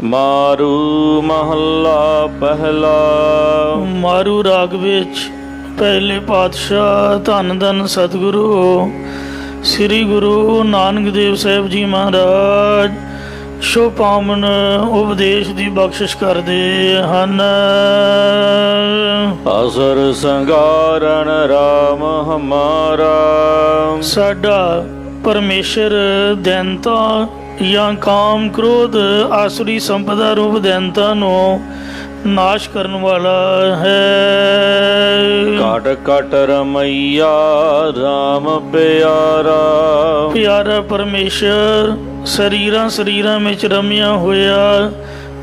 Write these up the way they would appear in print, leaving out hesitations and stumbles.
ਮਾਰੂ ਮਹੱਲਾ ਪਹਿਲਾ। ਮਾਰੂ ਰਾਗ ਵਿੱਚ ਪਹਿਲੇ ਪਾਤਸ਼ਾਹ ਧੰਨ ਧੰਨ ਸਤਿਗੁਰੂ ਸ੍ਰੀ ਗੁਰੂ ਨਾਨਕ ਦੇਵ ਸਾਹਿਬ ਜੀ ਮਹਾਰਾਜ ਸ਼ੁਭ ਪਾਵਨ ਉਪਦੇਸ਼ ਦੀ ਬਖਸ਼ਿਸ਼ ਕਰਦੇ ਹਨ। ਅਸਰ ਸੰਗਾਰਨ ਰਾਮ ਹਮਾਰਾ। ਸਾਡਾ ਪਰਮੇਸ਼ਰ ਦੈਂਤਾ ਜਾਂ ਕਾਮ ਕ੍ਰੋਧ ਆਸੁਰੀ ਸੰਪਦਾ ਰੂਪ ਦੈਂਤਾ ਨੂੰ ਨਾਸ਼ ਕਰਨ ਵਾਲਾ ਹੈ। ਘਟ ਘਟ ਰਮਈਆ ਰਾਮ ਪਿਆਰਾ। ਪਿਆਰਾ ਪਰਮੇਸ਼ਰ ਸਰੀਰਾਂ ਵਿੱਚ ਰਮਿਆ ਹੋਇਆ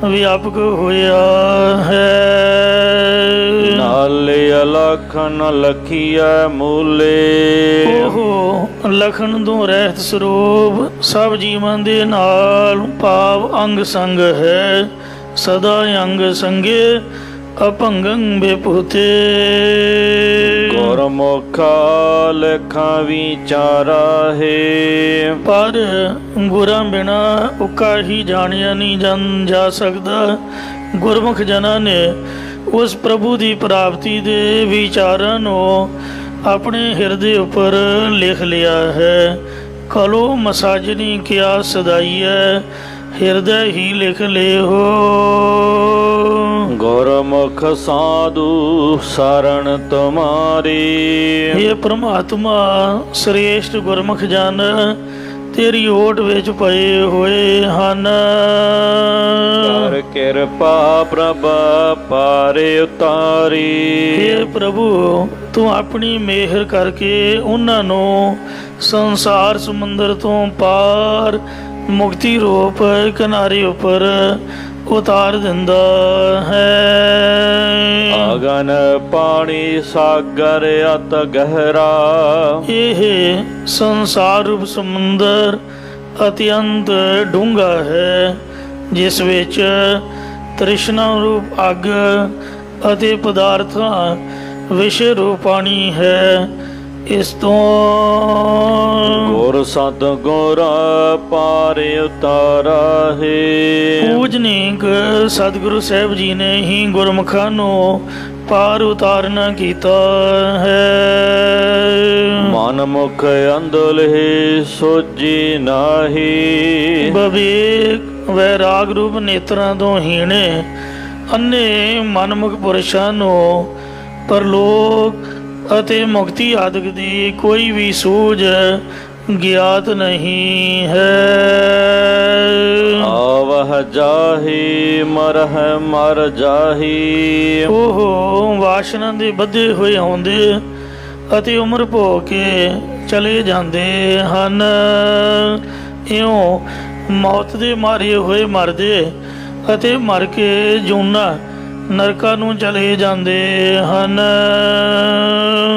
ਵਿਆਪਕ ਹੋਇਆ ਹੈ। ਨਾਲੇ ਅਲਖਨ ਲਖੀਐ ਮੂਲੇ। ਉਹ ਲਖਣ ਤੋਂ ਰਹਿਤ ਸਰੂਪ ਸਭ ਜੀਵਾਂ ਦੇ ਨਾਲ ਭਾਵ ਅੰਗ ਸੰਗ ਹੈ। ਸਦਾ ਅੰਗ ਸੰਗੇ ਅਭੰਗੰ ਬੇਪੂਤੇ। ਗੁਰਮੁਖਾ ਲਖਾਂ ਵਿਚਾਰਾ ਹੈ। ਪਰ ਗੁਰਾਂ ਬਿਨਾ ਉੱਕਾ ਹੀ ਜਾਣਿਆ ਨਹੀਂ ਜਾ ਸਕਦਾ। ਗੁਰਮੁਖ ਜਨਾਂ ਨੇ ਉਸ ਪ੍ਰਭੂ ਦੀ ਪ੍ਰਾਪਤੀ ਦੇ ਵਿਚਾਰਾਂ ਨੂੰ ਆਪਣੇ ਹਿਰਦੇ ਉੱਪਰ ਲਿਖ ਲਿਆ ਹੈ। ਕਲੋ ਮਸਾਜਨੀ ਕਿਆ ਸਦਾਈਐ ਹਿਰਦੈ ਹੀ ਲਿਖ ਲਿਓ। ਗੁਰਮੁਖ ਸਾਧੂ ਸਰਣ ਤੁਮਾਰੀ। ਇਹ ਪ੍ਰਮਾਤਮਾ ਸ੍ਰੇਸ਼ਟ ਗੁਰਮੁਖ ਜਨ ਤੇਰੀ ਓਟ ਵਿੱਚ ਪਏ ਹੋਏ ਹਨ। ਕਰ ਕਿਰਪਾ ਪ੍ਰਭ ਪਾਰੇ ਉਤਾਰੀ। ਹੇ ਪ੍ਰਭੂ ਤੂੰ ਆਪਣੀ ਮਿਹਰ ਕਰਕੇ ਉਹਨਾਂ ਨੂੰ ਸੰਸਾਰ ਸਮੁੰਦਰ ਤੋਂ ਪਾਰ ਮੁਕਤੀ ਰੂਪ ਕਿਨਾਰੇ ਉੱਪਰ ਉਤਾਰ ਦਿੰਦਾ ਹੈ। ਅਗਨ ਪਾਣੀ ਸਾਗਰ ਅਤ ਗਹਿਰਾ। ਇਹ ਸੰਸਾਰ ਰੂਪ ਸਮੁੰਦਰ ਅਤਿਅੰਤ ਡੂੰਘਾ ਹੈ, ਜਿਸ ਵਿੱਚ ਤ੍ਰਿਸ਼ਨਾ ਰੂਪ ਅੱਗ ਅਤੇ ਪਦਾਰਥਾਂ ਵਿਸ਼ੇ ਰੂਪ ਪਾਣੀ ਹੈ। ਇਸ ਤੋਂ ਗੁਰ ਸਤ ਗੁਰ ਪਾਰੇ ਉਤਾਰਾ ਹੈ। ਪੂਜਨੀਕ ਸਤਿਗੁਰੂ ਸਾਹਿਬ ਜੀ ਨੇ ਹੀ ਗੁਰਮੁਖਾਂ ਨੂੰ ਪਾਰ ਉਤਾਰਨਾ ਕੀਤਾ ਹੈ। ਮਨ ਮੁਖ ਅੰਧਲੇ ਸੋਜੀ ਨਾਹੀ। ਵਿਵੇਕ ਵੈਰਾਗ ਰੂਪ ਨੇਤਰਾਂ ਤੋਂ ਹੀਣੇ ਅੰਨੇ ਮਨਮੁਖ ਪੁਰਸ਼ਾਂ ਨੂੰ ਪਰਲੋਕ ਅਤੇ ਮੁਕਤੀ ਆਦਿਕ ਦੀ ਕੋਈ ਵੀ ਸੂਝ ਗਿਆਤ ਨਹੀਂ ਹੈ। ਆਵਹ ਜਾਹੀ ਮਰਹ ਮਰ ਜਾਹੀ। ਉਹ ਵਾਸ਼ਨਾ ਦੇ ਬੱਧੇ ਹੋਏ ਆਉਂਦੇ ਅਤੇ ਉਮਰ ਭੋਗ ਕੇ ਚਲੇ ਜਾਂਦੇ ਹਨ। ਇਉਂ ਮੌਤ ਦੇ ਮਾਰੇ ਹੋਏ ਮਰਦੇ ਅਤੇ ਮਰ ਕੇ ਜੂਨਾ ਨਰਕਾਂ ਨੂੰ ਚਲੇ ਜਾਂਦੇ ਹਨ।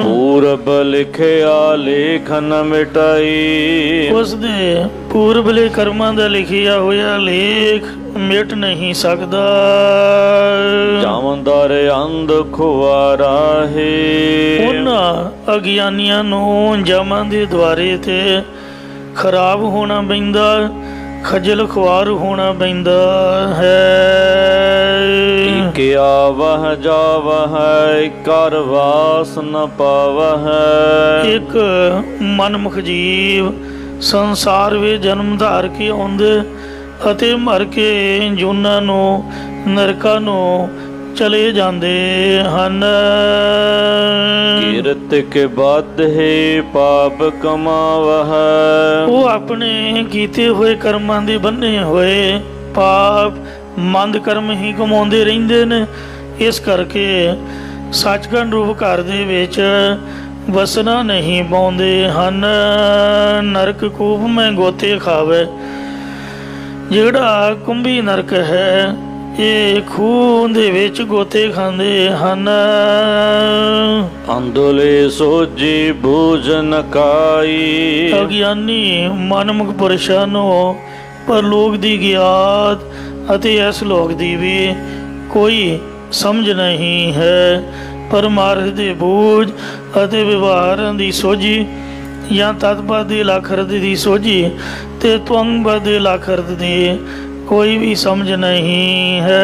ਪੂਰਬ ਲਿਖਿਆ ਲੇਖ ਨ ਮਿਟਾਈ। ਉਸ ਦੇ ਪੂਰਬਲੇ ਕਰਮਾਂ ਦਾ ਲਿਖਿਆ ਹੋਇਆ ਲੇਖ ਮਿਟ ਨਹੀਂ ਸਕਦਾ। ਜਾਮਦਰ ਅੰਧ ਖੁਆਰਾ ਹੈ। ਉਹਨਾਂ ਅਗਿਆਨੀਆਂ ਨੂੰ ਜਮਾਂ ਦੇ ਦੁਆਰੇ ਤੇ ਖਰਾਬ ਹੋਣਾ ਪੈਂਦਾ, ਖੱਜਲ ਖੁਆਰ ਹੋਣਾ ਪੈਂਦਾ ਹੈ। ਕਿਆ ਵਹ ਜਾਵਹ ਕਰ ਵਾਸ ਨ ਪਾਵਹ। ਇੱਕ ਮਨਮੁਖ ਜੀਵ ਸੰਸਾਰ ਵਿੱਚ ਜਨਮ ਧਾਰ ਕੇ ਆਉਂਦੇ ਅਤੇ ਮਰ ਕੇ ਜੂਨਾਂ ਨੂੰ ਨਰਕਾਂ ਨੂੰ ਚਲੇ ਜਾਂਦੇ ਹਨ। ਕੀਰਤ ਕੇ ਬਾਧ ਹੈ ਪਾਪ ਕਮਾਵਹ। ਉਹ ਆਪਣੇ ਕੀਤੇ ਹੋਏ ਕਰਮਾਂ ਦੇ ਬੰਨੇ ਹੋਏ ਪਾਪ ਮੰਦ ਕਰਮ ਹੀ ਕਮਾਉਂਦੇ ਰਹਿੰਦੇ ਨੇ। ਇਸ ਕਰਕੇ ਸੱਚਖੰਡ ਰੂਪ ਘਰ ਦੇ ਵਿੱਚ ਵਸਣਾ ਨਹੀਂ ਪਾਉਂਦੇ ਹਨ। ਨਰਕ ਕੂਪ ਮੈਂ ਗੋਤੇ ਖਾਵੇ। ਜਿਹੜਾ ਕੁੰਭੀ ਨਰਕ ਹੈ ਇਹ ਖੂਹ ਦੇ ਵਿੱਚ ਗੋਤੇ ਖਾਂਦੇ ਹਨ। ਅੰਦੋਲੇ ਸੋਜੀ ਬੂਝ ਨਕਾਈ। ਅਗਿਆਨੀ ਮਨਮੁਖ ਪੁਰਸ਼ਾਂ ਨੂੰ ਪਰਲੋਕ ਦੀ ਗਿਆਤ ਅਤੇ ਇਸ ਲੋਕ ਦੀ ਵੀ ਕੋਈ ਸਮਝ ਨਹੀਂ ਹੈ। ਪਰਮਾਰਥ ਦੇ ਬੂਝ ਅਤੇ ਵਿਵਹਾਰਾਂ ਦੀ ਸੋਝੀ ਜਾਂ ਤਤਪਦ ਦੇ ਲਖਰਤ ਦੀ ਸੋਝੀ ਤੇ ਤਵੰਗ ਬਦ ਦੇ ਲਖਰਤ ਦੀ कोई भी समझ नहीं है।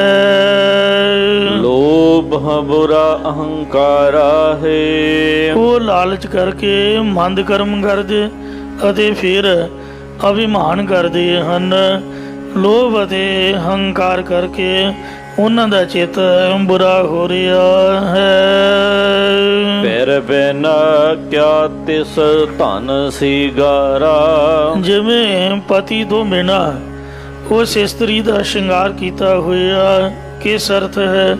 लोभ बुरा अहंकारा है। ਉਹ ਲਾਲਚ ਕਰਕੇ ਮੰਦ ਕਰਮ ਕਰਦੇ ਅਤੇ ਫਿਰ ਅਭਿਮਾਨ ਕਰਦੇ ਹਨ। ਲੋਭ ਅਤੇ ਹੰਕਾਰ ਕਰਕੇ ਉਹਨਾਂ ਦਾ ਚਿੱਤ ਬੁਰਾ ਹੋ ਰਿਹਾ ਹੈ। ਫਿਰ ਬਿਨਾ ਕਿਆ ਤਿਸ ਧਨ ਸੀਗਾਰਾ। ਜਿਵੇਂ ਪਤੀ ਤੋਂ ਬਿਨਾ ਉਸ ਇਸਤਰੀ ਦਾ ਸ਼ਿੰਗਾਰ ਕੀਤਾ ਹੋਇਆ ਕਿਸ ਅਰਥ ਹੈ,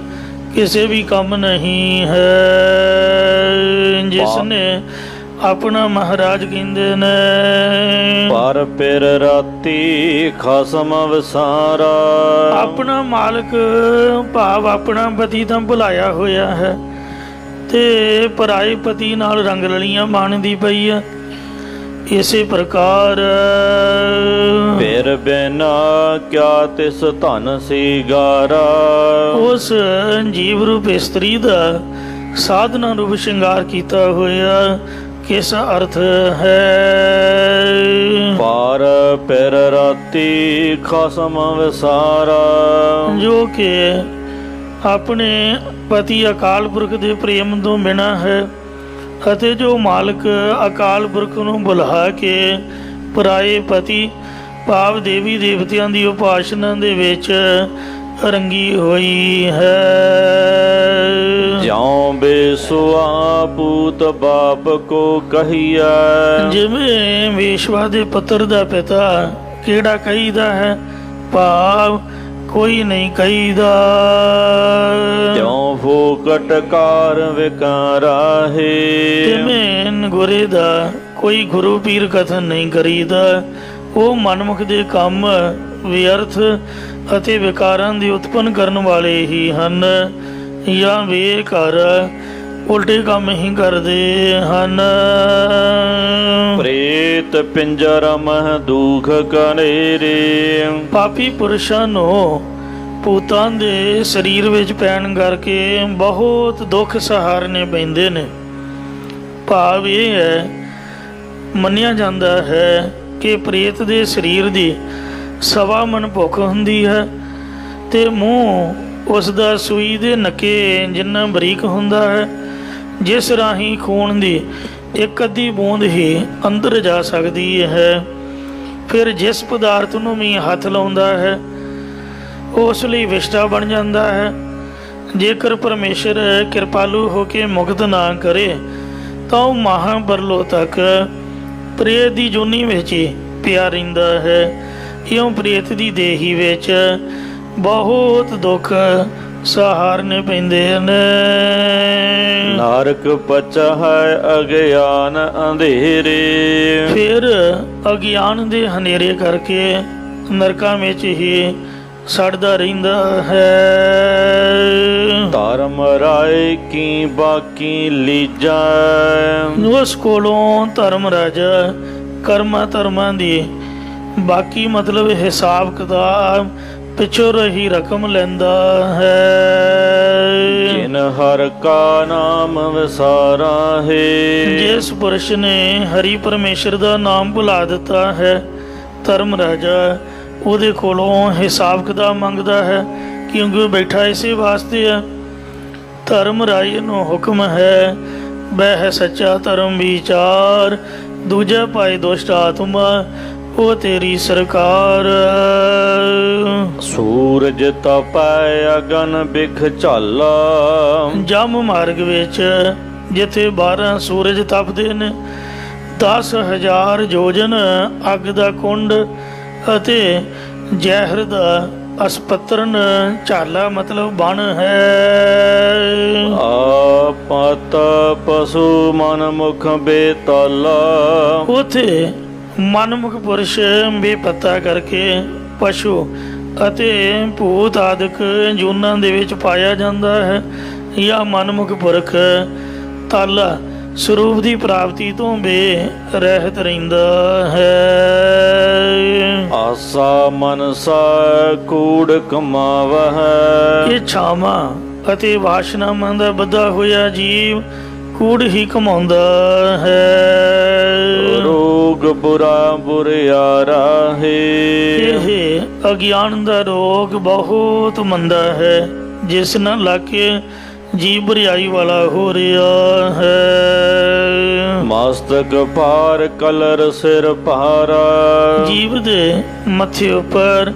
ਕਿਸੇ ਵੀ ਕੰਮ ਨਹੀਂ ਹੈ। ਜਿਸ ਨੇ ਆਪਣਾ ਮਹਾਰਾਜ ਕਹਿੰਦੇ ਨੇ ਪਰ ਫਿਰ ਰਾਤੀ ਖਸਮ ਵਿਸਾਰਾ। ਆਪਣਾ ਮਾਲਕ ਭਾਵ ਆਪਣਾ ਪਤੀ ਤਾਂ ਭੁਲਾਇਆ ਹੋਇਆ ਹੈ ਤੇ ਪਰਾਏ ਪਤੀ ਨਾਲ ਰੰਗ ਲੜੀਆਂ ਬਣਦੀ ਪਈ ਆ। ਇਸੇ ਪ੍ਰਕਾਰ ਫਿਰ ਬਿਨਾ ਕਿਆ ਤਿਸ ਧਨ ਸੀਗਾਰਾ। ਉਸ ਜੀਵ ਰੂਪ ਇਸਤਰੀ ਦਾ ਸਾਧਨਾ ਰੂਪ ਸ਼ਿੰਗਾਰ ਕੀਤਾ ਹੋਇਆ ਕਿਸ ਅਰਥ ਹੈ। ਪਰ ਫਿਰ ਰਾਤੀ ਖਸਮ ਵਿਸਾਰਾ। ਜੋ ਕਿ ਆਪਣੇ ਪਤੀ ਅਕਾਲ ਪੁਰਖ ਦੇ ਪ੍ਰੇਮ ਤੋਂ ਬਿਨਾਂ ਹੈ ਅਤੇ ਜੋ ਮਾਲਕ ਅਕਾਲ ਪੁਰਖ ਨੂੰ ਬੁਲਾ ਕੇ ਪਰਾਏ ਪਤੀ ਭਾਵ ਦੇਵੀ ਦੇਵਤਿਆਂ ਦੀ ਉਪਾਸਨਾ ਦੇ ਵਿੱਚ ਰੰਗੀ ਹੋਈ ਹੈ। ਜਿਉ ਬੇਸੁਆ ਪੂਤ ਬਾਪ ਕੋ ਕਹੀਐ। ਜਿਵੇਂ ਵੇਸ਼ਵਾ ਦੇ ਪੁੱਤਰ ਦਾ ਪਿਤਾ ਕਿਹੜਾ ਕਹੀਦਾ ਹੈ, ਭਾਵ ਕੋਈ ਨਹੀਂ ਕਹੀਦਾ। ਤਿਉ ਫੋਕਟ ਕਾਰ ਵਿਕਾਰਾ ਹੈ। ਤਿਵੇਂ ਗੁਰੇ ਦਾ ਕੋਈ ਗੁਰੂ ਪੀਰ ਕਥਨ ਨਹੀਂ ਕਰੀਦਾ। ਉਹ ਮਨਮੁਖ ਦੇ ਕੰਮ ਵਿਅਰਥ ਅਤੇ ਵਿਕਾਰਾਂ ਦੀ ਉਤਪੰਨ ਕਰਨ ਵਾਲੇ ਹੀ ਹਨ ਜਾਂ ਵੇ ਕਰ ਉਲਟੇ ਕੰਮ ਹੀ ਕਰਦੇ ਹਨ। ਪ੍ਰੇਤ ਪਿੰਜਰ ਮਹ ਦੁਖ ਕਨੇਰੇ। ਪਾਪੀ ਪੁਰਸ਼ਾਂ ਨੂੰ ਭੂਤਾਂ ਦੇ ਸਰੀਰ ਵਿੱਚ ਪੈਣ ਕਰਕੇ ਬਹੁਤ ਦੁੱਖ ਸਹਾਰਨੇ ਪੈਂਦੇ ਨੇ। ਭਾਵ ਇਹ ਹੈ, ਮੰਨਿਆ ਜਾਂਦਾ ਹੈ ਕਿ ਪ੍ਰੇਤ ਦੇ ਸਰੀਰ ਦੀ 1.25 ਮਣ ਭੁੱਖ ਹੁੰਦੀ ਹੈ ਤੇ ਮੂੰਹ ਉਸ ਦਾ ਸੂਈ ਦੇ ਨੱਕੇ ਜਿੰਨਾ ਬਰੀਕ ਹੁੰਦਾ ਹੈ, ਜਿਸ ਰਾਹੀਂ ਖੂਨ ਦੀ ਇੱਕ ਅੱਧੀ ਬੂੰਦ ਹੀ ਅੰਦਰ ਜਾ ਸਕਦੀ ਹੈ। ਫਿਰ ਜਿਸ ਪਦਾਰਥ ਨੂੰ ਵੀ ਹੱਥ ਲਾਉਂਦਾ ਹੈ ਉਸ ਲਈ ਵਿਸ਼ਟਾ ਬਣ ਜਾਂਦਾ ਹੈ। ਜੇਕਰ ਪਰਮੇਸ਼ਰ ਕਿਰਪਾਲੂ ਹੋ ਕੇ ਮੁਕਤ ਨਾ ਕਰੇ ਤਾਂ ਉਹ ਮਹਾਂਪਰਲੋ ਤੱਕ ਪ੍ਰੇਤ ਦੀ ਜੋਨੀ ਵਿੱਚ ਹੀ ਪਿਆ ਰਹਿੰਦਾ ਹੈ। ਇਉਂ ਪ੍ਰੇਤ ਦੀ ਦੇਹੀ ਵਿੱਚ ਬਹੁਤ ਦੁੱਖ ਸਹਾਰਨੇ ਪੈਂਦੇ ਨੇ। ਨਰਕ ਪਚਾ ਹੈ ਅਗਿਆਨ ਅੰਧੇਰੇ। ਫਿਰ ਅਗਿਆਨ ਦੇ ਹਨੇਰੇ ਕਰਕੇ ਨਰਕਾਂ ਵਿੱਚ ਹੀ ਸੜਦਾ ਰਹਿੰਦਾ ਹੈ। ਧਰਮ ਰਾਏ ਕੀ ਬਾਕੀ ਲੀਜਾ। ਉਸ ਕੋਲੋਂ ਧਰਮ ਰਾਜਾ ਕਰਮਾਂ ਧਰਮਾਂ ਦੀ ਬਾਕੀ ਮਤਲਬ ਹਿਸਾਬ ਕਿਤਾਬ ਪਿੱਛੋਂ ਰਹੀ ਰਕਮ ਲੈਂਦਾ ਹੈ। ਜਿਨ ਹਰ ਕਾ ਨਾਮ ਵਿਸਾਰਾ ਹੈ। ਜਿਸ ਪੁਰਸ਼ ਨੇ ਹਰੀ ਪਰਮੇਸ਼ਰ ਦਾ ਨਾਮ ਭੁਲਾ ਦਿੱਤਾ ਹੈ, ਧਰਮ ਰਾਜਾ ਉਹਦੇ ਕੋਲੋਂ ਹਿਸਾਬ ਕਿਤਾਬ ਮੰਗਦਾ ਹੈ, ਕਿਉਂਕਿ ਉਹ ਬੈਠਾ ਇਸੇ ਵਾਸਤੇ ਹੈ। ਧਰਮ ਰਾਏ ਨੂੰ ਹੁਕਮ ਹੈ, ਬਹਿ ਸੱਚਾ ਧਰਮ ਵਿਚਾਰ, ਦੂਜਾ ਪਾਏ ਦੁਸ਼ਟ ਆਤਮਾ ਉਹ ਤੇਰੀ ਸਰਕਾਰ। ਸੂਰਜ ਤਪੈ ਅਗਨ ਬਿਖ ਝਾਲਾ। ਜਮ ਮਾਰਗ ਵਿੱਚ ਜਿੱਥੇ 12 ਸੂਰਜ ਤਪਦੇ ਨੇ, 10,000 ਯੋਜਨ ਅੱਗ ਦਾ ਕੁੰਡ ਅਤੇ ਜ਼ਹਿਰ ਦਾ ਅਸਪਤਰਨ ਝਾਲਾ ਮਤਲਬ ਬਣ ਹੈ। ਆਪਤ ਪਸ਼ੂ ਮਨ ਮੁਖ ਬੇਤਾਲਾ। ਉਥੇ ਮਨਮੁਖ ਪੁਰਸ਼ ਬੇਪਤਾ ਕਰਕੇ ਪਸ਼ੂ ਅਤੇ ਭੂਤ ਆਦਿਕ ਜੂਨਾਂ ਦੇ ਵਿੱਚ ਪਾਇਆ ਜਾਂਦਾ ਹੈ, ਜਾਂ ਮਨਮੁਖ ਪੁਰਖ ਤਾਲਾ ਸਰੂਪ ਦੀ ਪ੍ਰਾਪਤੀ ਤੋਂ ਬੇਰਹਿਤ ਰਹਿੰਦਾ ਹੈ। ਆਸਾ ਮਨਸਾ ਕੂੜ ਕਮਾਵਹਿ। ਇਹ ਛਾਵਾਂ ਅਤੇ ਵਾਸ਼ਨਾਵਾਂ ਦਾ ਬੱਧਾ ਹੋਇਆ ਜੀਵ ਕੂੜ ਹੀ ਕਮਾਉਂਦਾ ਹੈ। ਰੋਗ ਬੁਰਾ ਬੁਰਿਆਰਾ ਹੈ। ਇਹ ਅਗਿਆਨ ਦਾ ਰੋਗ ਬਹੁਤ ਮੰਦਾ ਹੈ, ਜਿਸ ਨਾਲ ਲੱਗ ਕੇ ਜੀਵ ਬੁਰਿਆਈ ਵਾਲਾ ਹੋ ਰਿਹਾ ਹੈ। ਮਸਤਕ ਭਾਰ ਕਲਰ ਸਿਰ ਭਾਰਾ, ਜੀਵ ਦੇ ਮੱਥੇ ਉੱਪਰ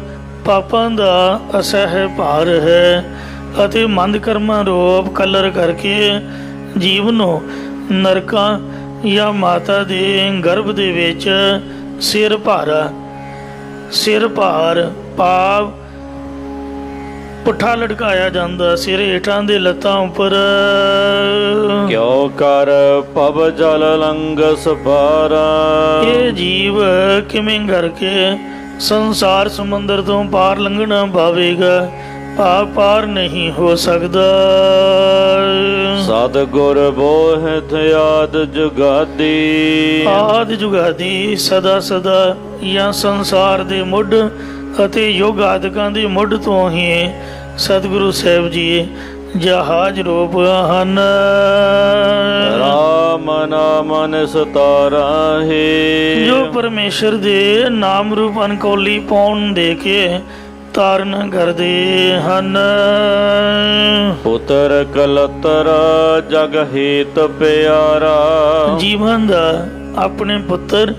ਪਾਪਾਂ ਦਾ ਅਸਹਿ ਭਾਰ ਹੈ ਅਤੇ ਮੰਦ ਕਰਮਾਂ ਰੂਪ ਕਲਰ ਕਰਕੇ ਜੀਵ ਨੂੰ ਨਰਕਾਂ ਜਾਂ ਮਾਤਾ ਦੇ ਗਰਭ ਦੇ ਵਿੱਚ ਸਿਰ ਭਾਰਾ, ਸਿਰ ਭਾਰ ਭਾਵ ਪੁੱਠਾ ਲਟਕਾਇਆ ਜਾਂਦਾ, ਸਿਰ ਹੇਠਾਂ ਦੇ ਲੱਤਾਂ ਉੱਪਰ। ਕਿਉ ਕਰ ਭਵ ਜਲ ਲੰਘਸ ਪਾਰਾ, ਇਹ ਜੀਵ ਕਿਵੇਂ ਕਰਕੇ ਸੰਸਾਰ ਸਮੁੰਦਰ ਤੋਂ ਪਾਰ ਲੰਘਣਾ ਪਾਵੇਗਾ, ਪਾਰ ਨਹੀਂ ਹੋ ਸਕਦਾ। ਸਤਿਗੁਰ ਬੋਹਿਥ ਆਦ ਜੁਗਾਦੀ, ਆਦ ਜੁਗਾਦੀ ਸਦਾ ਸਦਾ ਜਾਂ ਸੰਸਾਰ ਦੇ ਮੁੱਢ ਅਤੇ ਯੁੱਗ ਆਦਿਕਾਂ ਦੇ ਮੁੱਢ ਤੋਂ ਹੀ ਸਤਿਗੁਰੂ ਸਾਹਿਬ ਜੀ ਜਹਾਜ਼ ਰੂਪ ਹਨ। ਰਾਮ ਨਾਮ ਨਿਸਤਾਰਾ ਹੈ, ਜੋ ਪਰਮੇਸ਼ਰ ਦੇ ਨਾਮ ਰੂਪ ਅਨਕੋਲੀ ਪਾਉਣ ਦੇ ਕੇ ਤਾਰਨ ਕਰਦੇ ਹਨ। ਪੁੱਤਰ ਕਲਤਰ ਜਗ ਹਿਤ ਪਿਆਰਾ, ਜੀਵਨ ਦਾ ਆਪਣੇ ਪੁੱਤਰ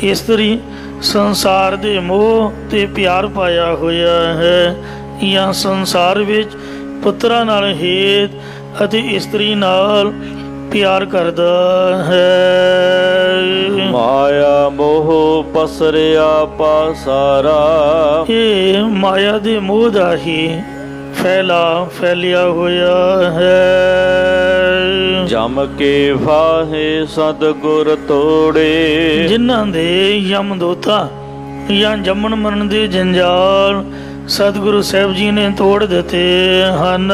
ਇਸਤਰੀ ਸੰਸਾਰ ਦੇ ਮੋਹ ਤੇ ਪਿਆਰ ਪਾਇਆ ਹੋਇਆ ਹੈ, ਜਾਂ ਸੰਸਾਰ ਵਿੱਚ ਪੁੱਤਰਾਂ ਨਾਲ ਹੇਤ ਅਤੇ ਇਸਤਰੀ ਨਾਲ ਪਿਆਰ ਕਰਦਾ ਹੈ। ਮਾਇਆ ਮੋਹ ਪਸਰਿਆ ਪਾਸਾਰਾ, ਇਹ ਮਾਇਆ ਦੇ ਮੋਹ ਦਾ ਹੀ ਫੈਲਿਆ ਹੋਇਆ ਹੈ। ਜਮ ਕੇ ਫਾਹੇ ਸਤਿਗੁਰ ਤੋੜੇ, ਜਿਨ੍ਹਾਂ ਦੇ ਯਮਦੂਤਾਂ ਜਾਂ ਜੰਮਣ ਮਰਨ ਦੇ ਜੰਜਾਲ ਸਤਿਗੁਰੂ ਸਾਹਿਬ ਜੀ ਨੇ ਤੋੜ ਦਿੱਤੇ ਹਨ।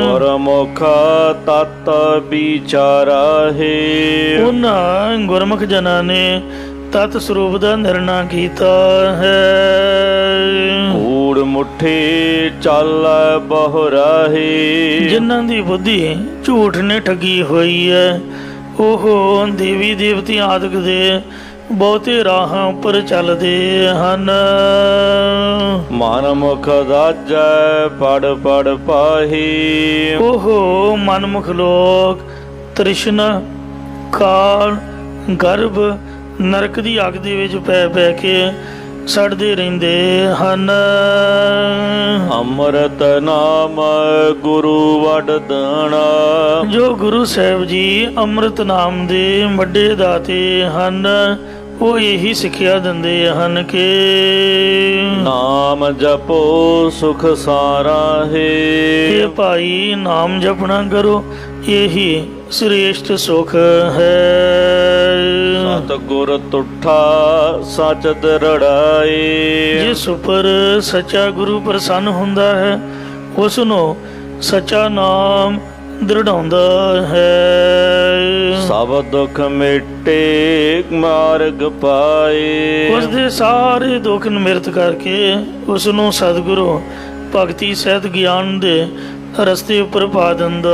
ਗੁਰਮੁਖ ਤਤ ਵਿਚਾਰਾ ਹੈ, ਉਹਨਾਂ ਗੁਰਮੁਖ ਜਨਾਂ ਨੇ ਤਤ ਸਰੂਪ ਦਾ ਨਿਰਣਾ ਕੀਤਾ ਹੈ। ਕੂੜ ਮੁੱਠੀ ਚੱਲ ਬਹੁਰਾਹੀ, ਜਿਨ੍ਹਾਂ ਦੀ ਬੁੱਧੀ ਝੂਠ ਨੇ ਠੱਗੀ ਹੋਈ ਹੈ, ਉਹ ਦੇਵੀ ਦੇਵਤੀ ਆਦਿਕ ਦੇ ਬਹੁਤੇ ਰਾਹਾਂ ਉੱਪਰ ਚੱਲਦੇ ਹਨ। ਮਨ ਮੁਖ ਰਾਜੈ ਪੜ ਪੜ ਪਾਹੀ, ਉਹ ਮਨਮੁਖ ਲੋਕ ਤ੍ਰਿਸ਼ਨਾ ਕਾਲ ਗਰਭ ਨਰਕ ਦੀ ਅੱਗ ਦੇ ਵਿੱਚ ਪੈ ਕੇ ਸੜਦੇ ਰਹਿੰਦੇ ਹਨ। ਅੰਮ੍ਰਿਤ ਨਾਮ ਗੁਰੂ ਵਡ ਦਾਣਾ, ਜੋ ਗੁਰੂ ਸਾਹਿਬ ਜੀ ਅੰਮ੍ਰਿਤ ਨਾਮ ਦੇ ਵੱਡੇ ਦਾਤੇ ਹਨ, ਉਹ ਇਹੀ ਸਿੱਖਿਆ ਦਿੰਦੇ ਹਨ ਕਿ ਨਾਮ ਜਪੋ ਸੁਖ ਸਾਰਾ ਹੈ। ਇਹ ਭਾਈ ਨਾਮ ਜਪਣਾ ਕਰੋ, ਇਹੀ ਸ੍ਰੇਸ਼ਟ ਸੁਖ ਹੈ। ਸਤਿਗੁਰ ਤੁਠਾ ਸਚ ਦ੍ਰਿੜਾਏ, ਜਿਸ ਉੱਪਰ ਸੱਚਾ ਗੁਰੂ ਪ੍ਰਸੰਨ ਹੁੰਦਾ ਹੈ, ਉਸ ਨੂੰ ਸੱਚਾ ਨਾਮ ਦ੍ਰਿੜਾਉਂਦਾ ਹੈ। ਸਭ ਦੁੱਖ ਮਿਟੇ ਮਾਰਗ ਪਾਏ, ਉਸ ਦੇ ਸਾਰੇ ਦੁੱਖ ਨਿਮਰਤ ਕਰਕੇ ਉਸ ਨੂੰ ਸਤਿਗੁਰੂ ਭਗਤੀ ਸਹਿਤ ਗਿਆਨ ਦੇ ਰਸਤੇ ਉੱਪਰ ਪਾ ਦਿੰਦਾ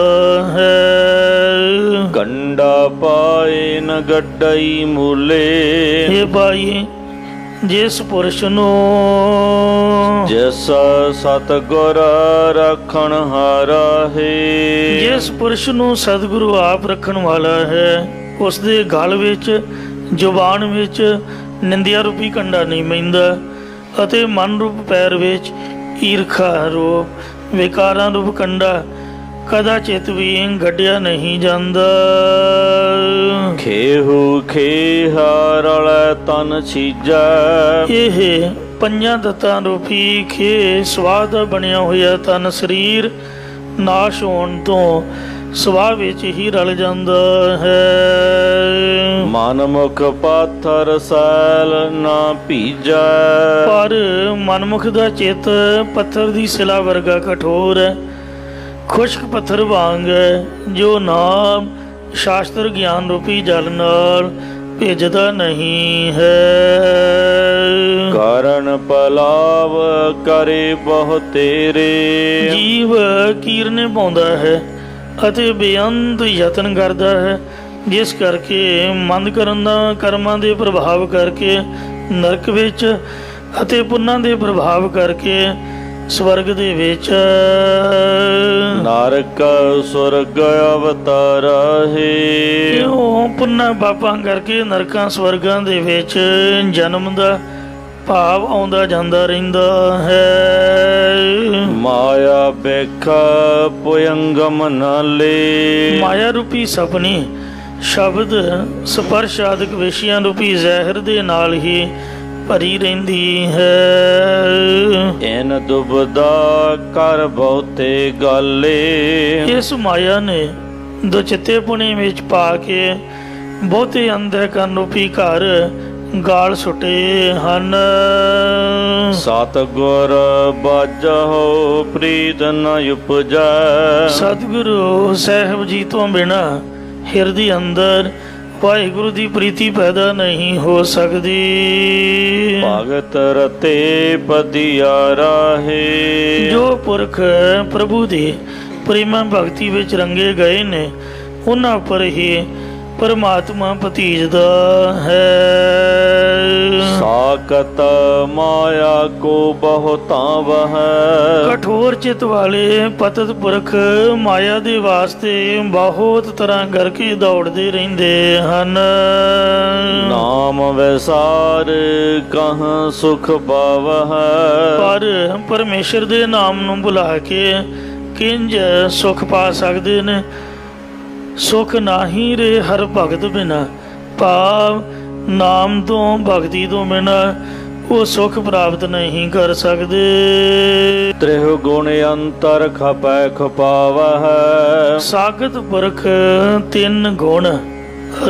ਹੈ। ਗੰਡਾ ਪਾਏ ਨ ਗੱਡਈ ਮੂਲੇ, ਇਹ ਭਾਈ ਜਿਸ ਪੁਰਸ਼ ਨੂੰ ਜਿਸ ਸਤਿਗੁਰ ਰੱਖਣ ਹਾਰਾ ਹੈ, ਜਿਸ ਪੁਰਸ਼ ਨੂੰ ਸਤਿਗੁਰੂ ਆਪ ਰੱਖਣ ਵਾਲਾ ਹੈ, ਉਸ ਦੇ ਗਲ ਵਿੱਚ ਜ਼ੁਬਾਨ ਵਿੱਚ ਨਿੰਦਿਆ ਰੂਪੀ ਕੰਡਾ ਨਹੀਂ ਪੈਂਦਾ ਅਤੇ ਮਨ ਰੂਪ ਪੈਰ ਵਿੱਚ ਈਰਖਾ ਰੂਪ ਵਿਕਾਰਾਂ ਰੂਪ ਕੰਡਾ ਕਦਾਚਿਤ ਵੀ ਗੱਡਿਆ ਨਹੀਂ ਜਾਂਦਾ। ਖੇਹੂ ਖੇਹਾ ਰਲੈ ਤਨ ਛੀਜੈ, ਇਹ ਪੰਜਾਂ ਤੱਤਾਂ ਰੂਪੀ ਖੇ ਸਵਾਹ ਦਾ ਬਣਿਆ ਹੋਇਆ ਤਨ ਸਰੀਰ ਨਾਸ਼ ਹੋਣ ਤੋਂ ਸਵਾਹ ਵਿੱਚ ਹੀ ਰਲ ਜਾਂਦਾ ਹੈ। ਮਨ ਮੁਖ ਪਾਥਰ ਸੈਲ ਨਾ ਭੀਜੈ, ਪਰ ਮਨਮੁਖ ਦਾ ਚਿੱਤ ਪੱਥਰ ਦੀ ਸਿਲਾ ਵਰਗਾ ਕਠੋਰ ਹੈ, ਖੁਸ਼ਕ ਪੱਥਰ ਵਾਂਗ ਹੈ, ਜੋ ਨਾਮ ਸ਼ਾਸਤਰ ਗਿਆਨ ਰੂਪੀ ਜਲ ਨਾਲ ਭਿੱਜਦਾ ਨਹੀਂ ਹੈ। ਕਾਰਨ ਪਲਾਵ ਕਰੇ ਬਹੁ ਤੇਰੇ, ਜੀਵ ਕੀਰਨੇ ਪਾਉਂਦਾ ਹੈ ਅਤੇ ਬੇਅੰਤ ਯਤਨ ਕਰਦਾ ਹੈ, ਜਿਸ ਕਰਕੇ ਮੰਦ ਕਰਨ ਦਾ ਕਰਮਾਂ ਦੇ ਪ੍ਰਭਾਵ ਕਰਕੇ ਨਰਕ ਵਿੱਚ ਅਤੇ ਪੁੰਨਾਂ ਦੇ ਪ੍ਰਭਾਵ ਕਰਕੇ ਸਵਰਗ ਦੇ ਵਿੱਚ ਨਾਰਕ ਸੁਰਗ ਅਵਤਾਰਾ ਹੈ। ਕਿਉਂ ਪੁੰਨਾਂ ਪਾਪਾਂ ਕਰਕੇ ਨਰਕਾਂ ਸਵਰਗਾਂ ਦੇ ਵਿੱਚ ਜਨਮ ਦਾ ਭਾਵ ਆਉਂਦਾ ਜਾਂਦਾ ਰਹਿੰਦਾ ਹੈ। ਮਾਇਆ ਬੇਖਾ ਪੁਯੰਗਮ ਨਾਲੇ ਮਾਇਆ ਰੂਪੀ ਸਪਨੀ ਸ਼ਬਦ ਸਪਰਸ਼ ਆਦਿਕ ਵਿਸ਼ਿਆਂ ਰੂਪੀ ਜ਼ਹਿਰ ਦੇ ਨਾਲ ਹੀ ਭਰੀ ਰਹਿੰਦੀ ਹੈ। ਇਨ ਦੁਬਦਾ ਕਰ ਬਹੁਤੇ ਗਾਲੇ ਇਸ ਮਾਇਆ ਨੇ ਦੁਚਿੱਤੇ ਪੁਣੇ ਵਿੱਚ ਪਾ ਕੇ ਬਹੁਤੇ ਅੰਧੇ ਕਰਨ ਰੂਪੀ ਘਰ ਗਾਲ ਸੁੱਟੇ ਹਨ। ਸਤਿਗੁਰ ਬਾਝਹੁ ਪ੍ਰੀਤ ਨ ਉਪਜੈ ਸਤਿਗੁਰੂ ਸਾਹਿਬ ਜੀ ਤੋਂ ਬਿਨਾ ਹਿਰਦੇ ਅੰਦਰ ਵਾਹਿਗੁਰੂ ਦੀ ਪ੍ਰੀਤੀ ਪੈਦਾ ਨਹੀਂ ਹੋ ਸਕਦੀ। ਭਗਤ ਰਤੇ ਪਦਿਆਰਾ ਹੈ। ਜੋ ਪੁਰਖ ਪ੍ਰਭੂ ਦੀ ਪ੍ਰੇਮਾ ਭਗਤੀ ਵਿੱਚ ਰੰਗੇ ਗਏ ਨੇ ਉਹਨਾਂ ਉੱਪਰ ਹੀ ਪਰਮਾਤਮਾ ਭਤੀਜਦਾ ਹੈ। ਸਾਕਤ ਮਾਇਆ ਕੋ ਬਹੁਤਾ ਵਹ ਕਠੋਰ ਚਿਤ ਵਾਲੇ ਪਤਿਤ ਪੁਰਖ ਮਾਇਆ ਦੇ ਵਾਸਤੇ ਬਹੁਤ ਤਰ੍ਹਾਂ ਕਰਕੇ ਦੌੜਦੇ ਰਹਿੰਦੇ ਹਨ। ਨਾਮ ਵਿਸਾਰ ਕਹਾਂ ਸੁਖ ਪਾਵਹ ਪਰ ਪਰਮੇਸ਼ਰ ਦੇ ਨਾਮ ਨੂੰ ਭੁਲਾ ਕੇ ਕਿੰਜ ਸੁਖ ਪਾ ਸਕਦੇ ਨੇ। ਸੁਖ ਨਾਹੀ ਰੇ ਹਰ ਭਗਤ ਬਿਨਾ ਭਾਵ ਨਾਮ ਤੋਂ ਭਗਤੀ ਤੋਂ ਬਿਨਾ ਉਹ ਸੁਖ ਪ੍ਰਾਪਤ ਨਹੀਂ ਕਰ ਸਕਦੇ। ਤ੍ਰਿਹੁ ਗੁਣ ਅੰਤਰ ਖਪੈ ਖਪਾਵਹ ਸਾਗਤ ਪੁਰਖ ਤਿੰਨ ਗੁਣ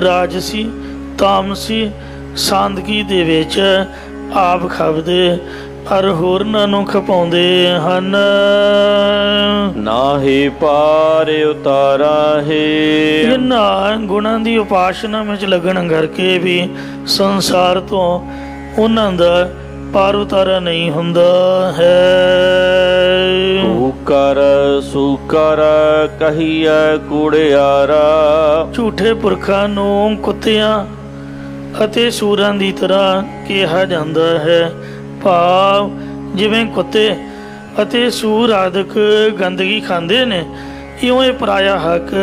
ਰਾਜਸੀ ਤਾਮਸੀ ਸਾਂਦਕੀ ਦੇ ਵਿੱਚ ਆਪ ਖਪਦੇ ਅਰ ਹੋਰਨਾਂ ਨੂੰ ਖਪਾਉਂਦੇ ਹਨ। ਨਾਹੀ ਪਾਰ ਉਤਾਰਾ ਹੈ। ਇਹਨਾਂ ਗੁਣਾਂ ਦੀ ਉਪਾਸਨਾ ਵਿੱਚ ਲੱਗਣ ਕਰਕੇ ਵੀ ਸੰਸਾਰ ਤੋਂ ਉਹਨਾਂ ਦਾ ਪਾਰ ਉਤਾਰਾ ਨਹੀਂ ਹੁੰਦਾ ਹੈ। ਕੂਕਰ ਸੂਕਰ ਕਹੀਐ ਕੂੜਿਆਰਾ ਝੂਠੇ ਪੁਰਖਾਂ ਨੂੰ ਕੁੱਤਿਆਂ ਅਤੇ ਸੂਰਾਂ ਦੀ ਤਰ੍ਹਾਂ ਕਿਹਾ ਜਾਂਦਾ ਹੈ। ਭਾਵ ਜਿਵੇਂ ਕੁੱਤੇ ਅਤੇ ਸੂਰ ਆਦਿਕ ਗੰਦਗੀ ਖਾਂਦੇ ਨੇ ਇਉਂ ਇਹ ਪਰਾਇਆ ਹੱਕ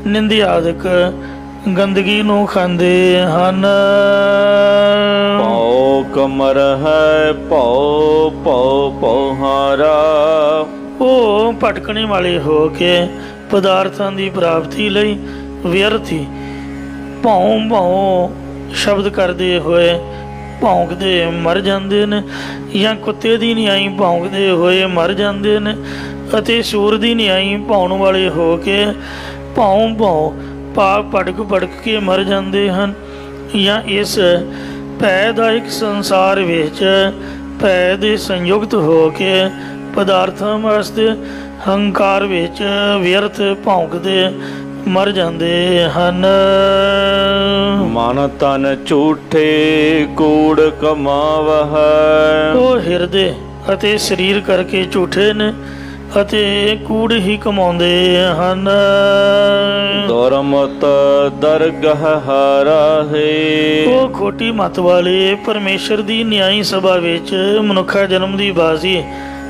ਨਿੰਦਿਆ ਆਦਿਕ ਗੰਦਗੀ ਨੂੰ ਖਾਂਦੇ ਹਨ। ਭਉ ਕਮਰ ਹੈ ਭਉ ਭਉ ਭਉਹਾਰਾ ਉਹ ਭਟਕਣੇ ਵਾਲੇ ਹੋ ਕੇ ਪਦਾਰਥਾਂ ਦੀ ਪ੍ਰਾਪਤੀ ਲਈ ਵਿਅਰਥੀ ਭਉ ਭਉ ਸ਼ਬਦ ਕਰਦੇ ਹੋਏ ਭੌਂਕਦੇ ਮਰ ਜਾਂਦੇ ਨੇ ਜਾਂ ਕੁੱਤੇ ਦੀ ਨਿਆਈ ਭੌਂਕਦੇ ਹੋਏ ਮਰ ਜਾਂਦੇ ਨੇ ਅਤੇ ਸੂਰ ਦੀ ਨਿਆਈ ਭੌਣ ਵਾਲੇ ਹੋ ਕੇ ਭੌਂ ਭੌਂ ਪਾਪ ਭੜਕ ਕੇ ਮਰ ਜਾਂਦੇ ਹਨ। ਜਾਂ ਇਸ ਭੈਦਾਇਕ ਸੰਸਾਰ ਵਿੱਚ ਭੈ ਦੇ ਸੰਯੁਕਤ ਹੋ ਕੇ ਪਦਾਰਥਾਂ ਵਾਸਤੇ ਹੰਕਾਰ ਵਿੱਚ ਵਿਅਰਥ ਭੌਂਕਦੇ ਮਰ ਜਾਂਦੇ ਹਨ। ਮਨ ਤਨ ਝੂਠੇ ਕੂੜ ਕਮਾਵਹ ਉਹ ਹਿਰਦੇ ਅਤੇ ਸਰੀਰ ਕਰਕੇ ਝੂਠੇ ਨੇ ਅਤੇ ਕੂੜ ਹੀ ਕਮਾਉਂਦੇ ਹਨ। ਦੁਰਮਤ ਦਰਗਹ ਹਾਰਾ ਹੈ। ਉਹ ਖੋਟੀ ਮਤ ਵਾਲੇ ਪਰਮੇਸ਼ਰ ਦੀ ਨਿਆਈ ਸਭਾ ਵਿੱਚ ਮਨੁੱਖਾ ਜਨਮ ਦੀ ਬਾਜ਼ੀ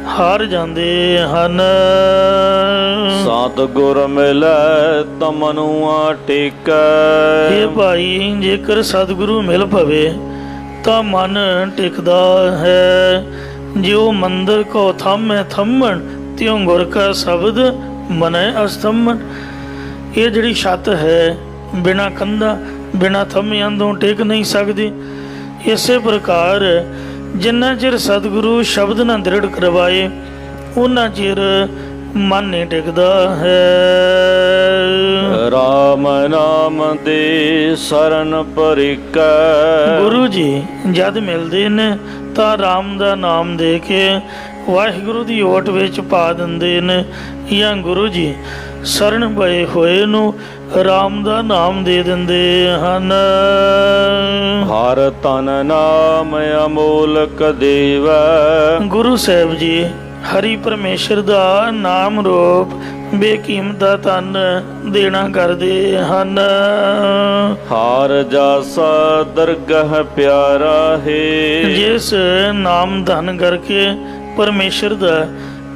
ਹਾਰ ਜਾਂਦੇ ਹਨ। ਸਤਿਗੁਰ ਮਿਲੈ ਤਮਨੂਆ ਟੇਕੈ। ਇਹ ਭਾਈ ਜੇਕਰ ਸਤਿਗੁਰੂ ਮਿਲ ਪਵੇ ਤਾਂ ਮਨ ਟਿਕਦਾ ਹੈ। ਜਿਉ ਮੰਦਰ ਕੋ ਥੰਮੈ ਥੰਮਣ ਤਿਉ ਗੁਰ ਕਾ ਸ਼ਬਦ ਮਨੈ ਅਸਥੰਮਣ। ਇਹ ਜਿਹੜੀ ਛੱਤ ਹੈ ਬਿਨਾਂ ਕੰਧਾਂ ਬਿਨਾਂ ਥੰਮਿਆਂ ਤੋਂ ਟਿਕ ਨਹੀਂ ਸਕਦੀ। ਇਸੇ ਪ੍ਰਕਾਰ ਜਿੰਨਾ ਚਿਰ ਸਤਿਗੁਰੂ ਸ਼ਬਦ ਨਾ ਦ੍ਰਿੜ ਕਰਵਾਏ ਉਹਨਾਂ ਚਿਰ ਮਨ ਨਹੀਂ ਟਿਕਦਾ ਹੈ। ਰਾਮ ਨਾਮ ਦੇ ਸਰਨ ਪਰਿਕੈ। ਗੁਰੂ ਜੀ ਜਦ ਮਿਲਦੇ ਨੇ ਤਾਂ ਰਾਮ ਦਾ ਨਾਮ ਦੇ ਕੇ ਵਾਹਿਗੁਰੂ ਦੀ ਓਟ ਵਿੱਚ ਪਾ ਦਿੰਦੇ ਨੇ ਜਾਂ ਗੁਰੂ ਜੀ ਸ਼ਰਨ ਪਏ ਹੋਏ ਨੂੰ ਰਾਮ ਦਾ ਨਾਮ ਦੇ ਦਿੰਦੇ ਹਨ। ਹਰ ਤਨ ਨਾਮ ਅਮੋਲਕ ਦੇਵੈ। ਗੁਰੂ ਸਾਹਿਬ ਜੀ ਹਰੀ ਪਰਮੇਸ਼ਰ ਦਾ ਨਾਮ ਰੂਪ ਬੇਕੀਮਤਾ ਧਨ ਦੇਣਾ ਕਰਦੇ ਹਨ। ਹਾਰ ਜਾਸਾ ਦਰਗਹ ਪਿਆਰਾ ਹੈ। ਜਿਸ ਨਾਮ ਧਨ ਕਰਕੇ ਪਰਮੇਸ਼ਰ ਦਾ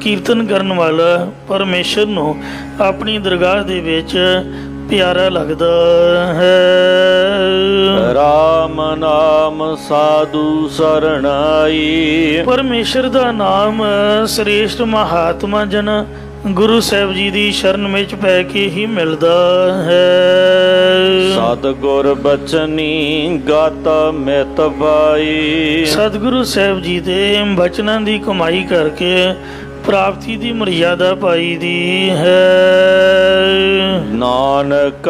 ਕੀਰਤਨ ਕਰਨ ਵਾਲਾ ਪਰਮੇਸ਼ਰ ਨੂੰ ਆਪਣੀ ਦਰਗਾਹ ਦੇ ਵਿੱਚ ਪਿਆਰਾ ਲੱਗਦਾ ਹੈ। ਰਾਮ ਨਾਮ ਸਾਧੂ ਸਰਣਾਈ। ਪਰਮੇਸ਼ਰ ਦਾ ਨਾਮ ਸ੍ਰੇਸ਼ਟ ਮਹਾਤਮਾ ਜਨ ਗੁਰੂ ਸਾਹਿਬ ਜੀ ਦੀ ਸ਼ਰਨ ਵਿੱਚ ਪੈ ਕੇ ਹੀ ਮਿਲਦਾ ਹੈ। ਸਤਿਗੁਰ ਬਚਨੀ ਗਾਤਾ ਮਿਤ ਪਾਈ। ਸਤਿਗੁਰੂ ਸਾਹਿਬ ਜੀ ਦੇ ਬਚਨਾਂ ਦੀ ਕਮਾਈ ਕਰਕੇ ਪ੍ਰਾਪਤੀ ਦੀ ਮਰਿਆਦਾ ਪਾਈ ਦੀ ਹੈ। ਨਾਨਕ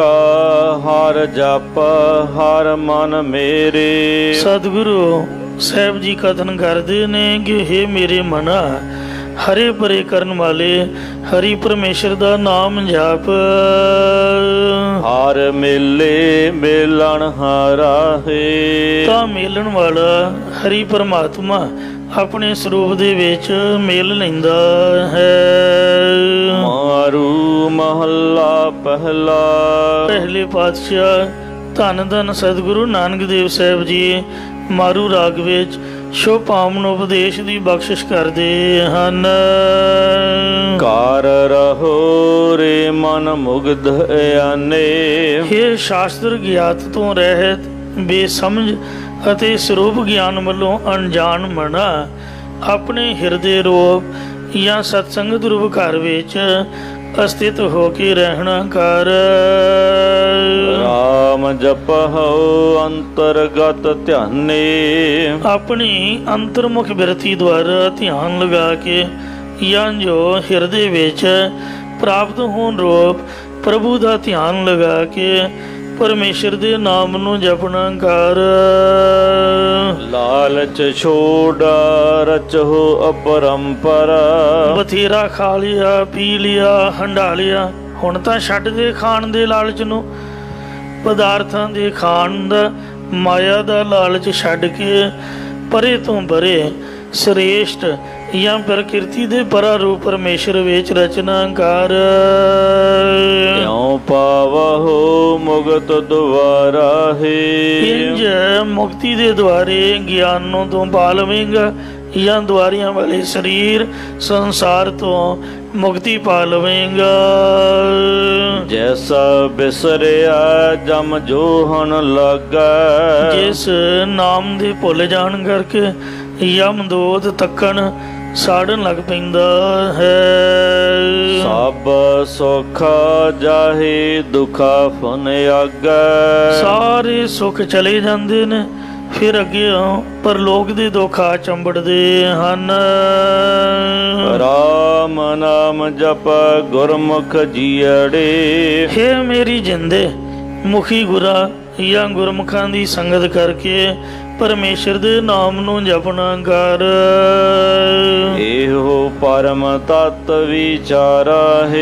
ਹਰ ਜਪ ਹਰ ਮਨ ਮੇਰੇ। ਸਤਿਗੁਰੂ ਸਾਹਿਬ ਜੀ ਕਥਨ ਕਰਦੇ ਨੇ ਕਿ ਹੇ ਮੇਰੇ ਮਨਾ, ਹਰੇ ਭਰੇ ਕਰਨ ਵਾਲੇ ਹਰੀ ਪਰਮੇਸ਼ਰ ਦਾ ਨਾਮ ਜਾਪ। ਹਰ ਮੇਲੇ ਮੇਲਣ ਹਾਰਾ ਹੈ। ਤਾਂ ਮੇਲਣ ਵਾਲਾ ਹਰੀ ਪਰਮਾਤਮਾ ਆਪਣੇ ਸਰੂਪ ਦੇ ਵਿੱਚ ਮੇਲ ਲੈਂਦਾ ਹੈ। ਮਾਰੂ ਮਹੱਲਾ ਪਹਿਲਾ। ਪਹਿਲੇ ਪਾਤਸ਼ਾਹ ਧੰਨ ਧੰਨ ਸਤਿਗੁਰੂ ਨਾਨਕ ਦੇਵ ਸਾਹਿਬ ਜੀ ਮਾਰੂ ਰਾਗ ਵਿੱਚ ਸ਼ੋਭਾਮਨ ਉਪਦੇਸ਼ ਦੀ ਬਖਸ਼ਿਸ਼ ਕਰਦੇ ਹਨ। ਕਾਰ ਰਹੋ ਰੇ ਮਨ ਮੁਗਧ ਆਨੇ। ਇਹ ਸ਼ਾਸਤਰ ਗਿਆਤ ਤੋਂ ਰਹਿਤ ਬੇਸਮਝ ਅਤੇ ਸਰੂਪ ਗਿਆਨ ਵੱਲੋਂ ਅਣਜਾਣ ਮਨਾ ਆਪਣੇ ਹਿਰਦੇ ਰੂਪ ਜਾਂ ਸਤਸੰਗਤ ਰੂਪ ਘਰ ਵਿੱਚ ਅਸਥਿਤ ਹੋ ਕੇ ਰਹਿਣਾ ਕਰ। ਰਾਮ ਜਪਹੁ ਅੰਤਰਗਤ ਧਿਆਨੇ। ਆਪਣੀ ਅੰਤਰਮੁਖ ਬਿਰਤੀ ਦੁਆਰਾ ਧਿਆਨ ਲਗਾ ਕੇ ਜਾਂ ਜੋ ਹਿਰਦੇ ਵਿੱਚ ਪ੍ਰਾਪਤ ਹੋਣ ਰੂਪ ਪ੍ਰਭੂ ਦਾ ਧਿਆਨ ਲਗਾ ਕੇ ਪਰਮੇਸ਼ਰ ਦੇ ਨਾਮ ਨੂੰ ਜਪਣਾ ਕਰ। ਲਾਲਚ ਛੋੜ ਰਚਹੁ ਅਪਰੰਪਰ। ਬਥੇਰਾ ਖਾ ਲਿਆ, ਪੀ ਲਿਆ, ਹੰਡਾ ਲਿਆ, ਹੁਣ ਤਾਂ ਛੱਡ ਦੇ ਖਾਣ ਦੇ ਲਾਲਚ ਨੂੰ। ਪਦਾਰਥਾਂ ਦੇ ਖਾਣ ਦਾ ਮਾਇਆ ਦਾ ਲਾਲਚ ਛੱਡ ਕੇ ਪਰੇ ਤੋਂ ਪਰੇ ਸ੍ਰੇਸ਼ਟ ਜਾਂ ਪ੍ਰਕਿਰਤੀ ਦੇ ਪਰਾ ਰੂਪ ਪਰਮੇਸ਼ਰ ਵਿੱਚ ਰਚਨਾ ਕਰ। ਕਿਉ ਪਾਵਹੁ ਮੁਕਤ ਦੁਆਰਾ ਹੈ। ਇੰਜ ਮੁਕਤੀ ਦੇ ਦੁਆਰੇ ਗਿਆਨੋਂ ਤੋਂ ਪਾ ਲਵੇਂਗਾ ਜਾਂ ਦੁਆਰਿਆਂ ਵਾਲੇ ਸਰੀਰ ਸੰਸਾਰ ਤੋਂ ਮੁਕਤੀ ਪਾ ਲਵੇਂਗਾ। ਜੈਸਾ ਬਿਸਰਿਆ ਜਮ ਜੋਹਨ ਲੱਗਾ। ਜਿਸ ਨਾਮ ਦੇ ਭੁੱਲ ਜਾਣ ਕਰਕੇ ਯਮਦੋਤ ਤੱਕਣ ਸਾੜਨ ਲੱਗ ਪੈਂਦਾ ਹੈ। ਸਭ ਸੁਖ ਜਾਹੇ ਦੁਖਾ ਫਨ ਆਗੈ। ਸਾਰੇ ਸੁੱਖ ਚਲੇ ਜਾਂਦੇ ਨੇ, ਫਿਰ ਅੱਗੇ ਪਰਲੋਕ ਦੇ ਦੁੱਖ ਆ ਚੰਬੜਦੇ ਹਨ। ਰਾਮ ਨਾਮ ਜਪ ਗੁਰਮੁਖ ਜੀਅੜੇ। ਹੇ ਮੇਰੀ ਜਿੰਦੇ ਮੁਖੀ ਗੁਰਾਂ ਜਾਂ ਗੁਰਮੁਖਾਂ ਦੀ ਸੰਗਤ ਕਰਕੇ ਪਰਮੇਸ਼ਰ ਦੇ ਨਾਮ ਨੂੰ ਜਪਣਾ ਕਰ। ਇਹੋ ਪਰਮ ਤਤ ਵਿਚਾਰਾ ਹੈ।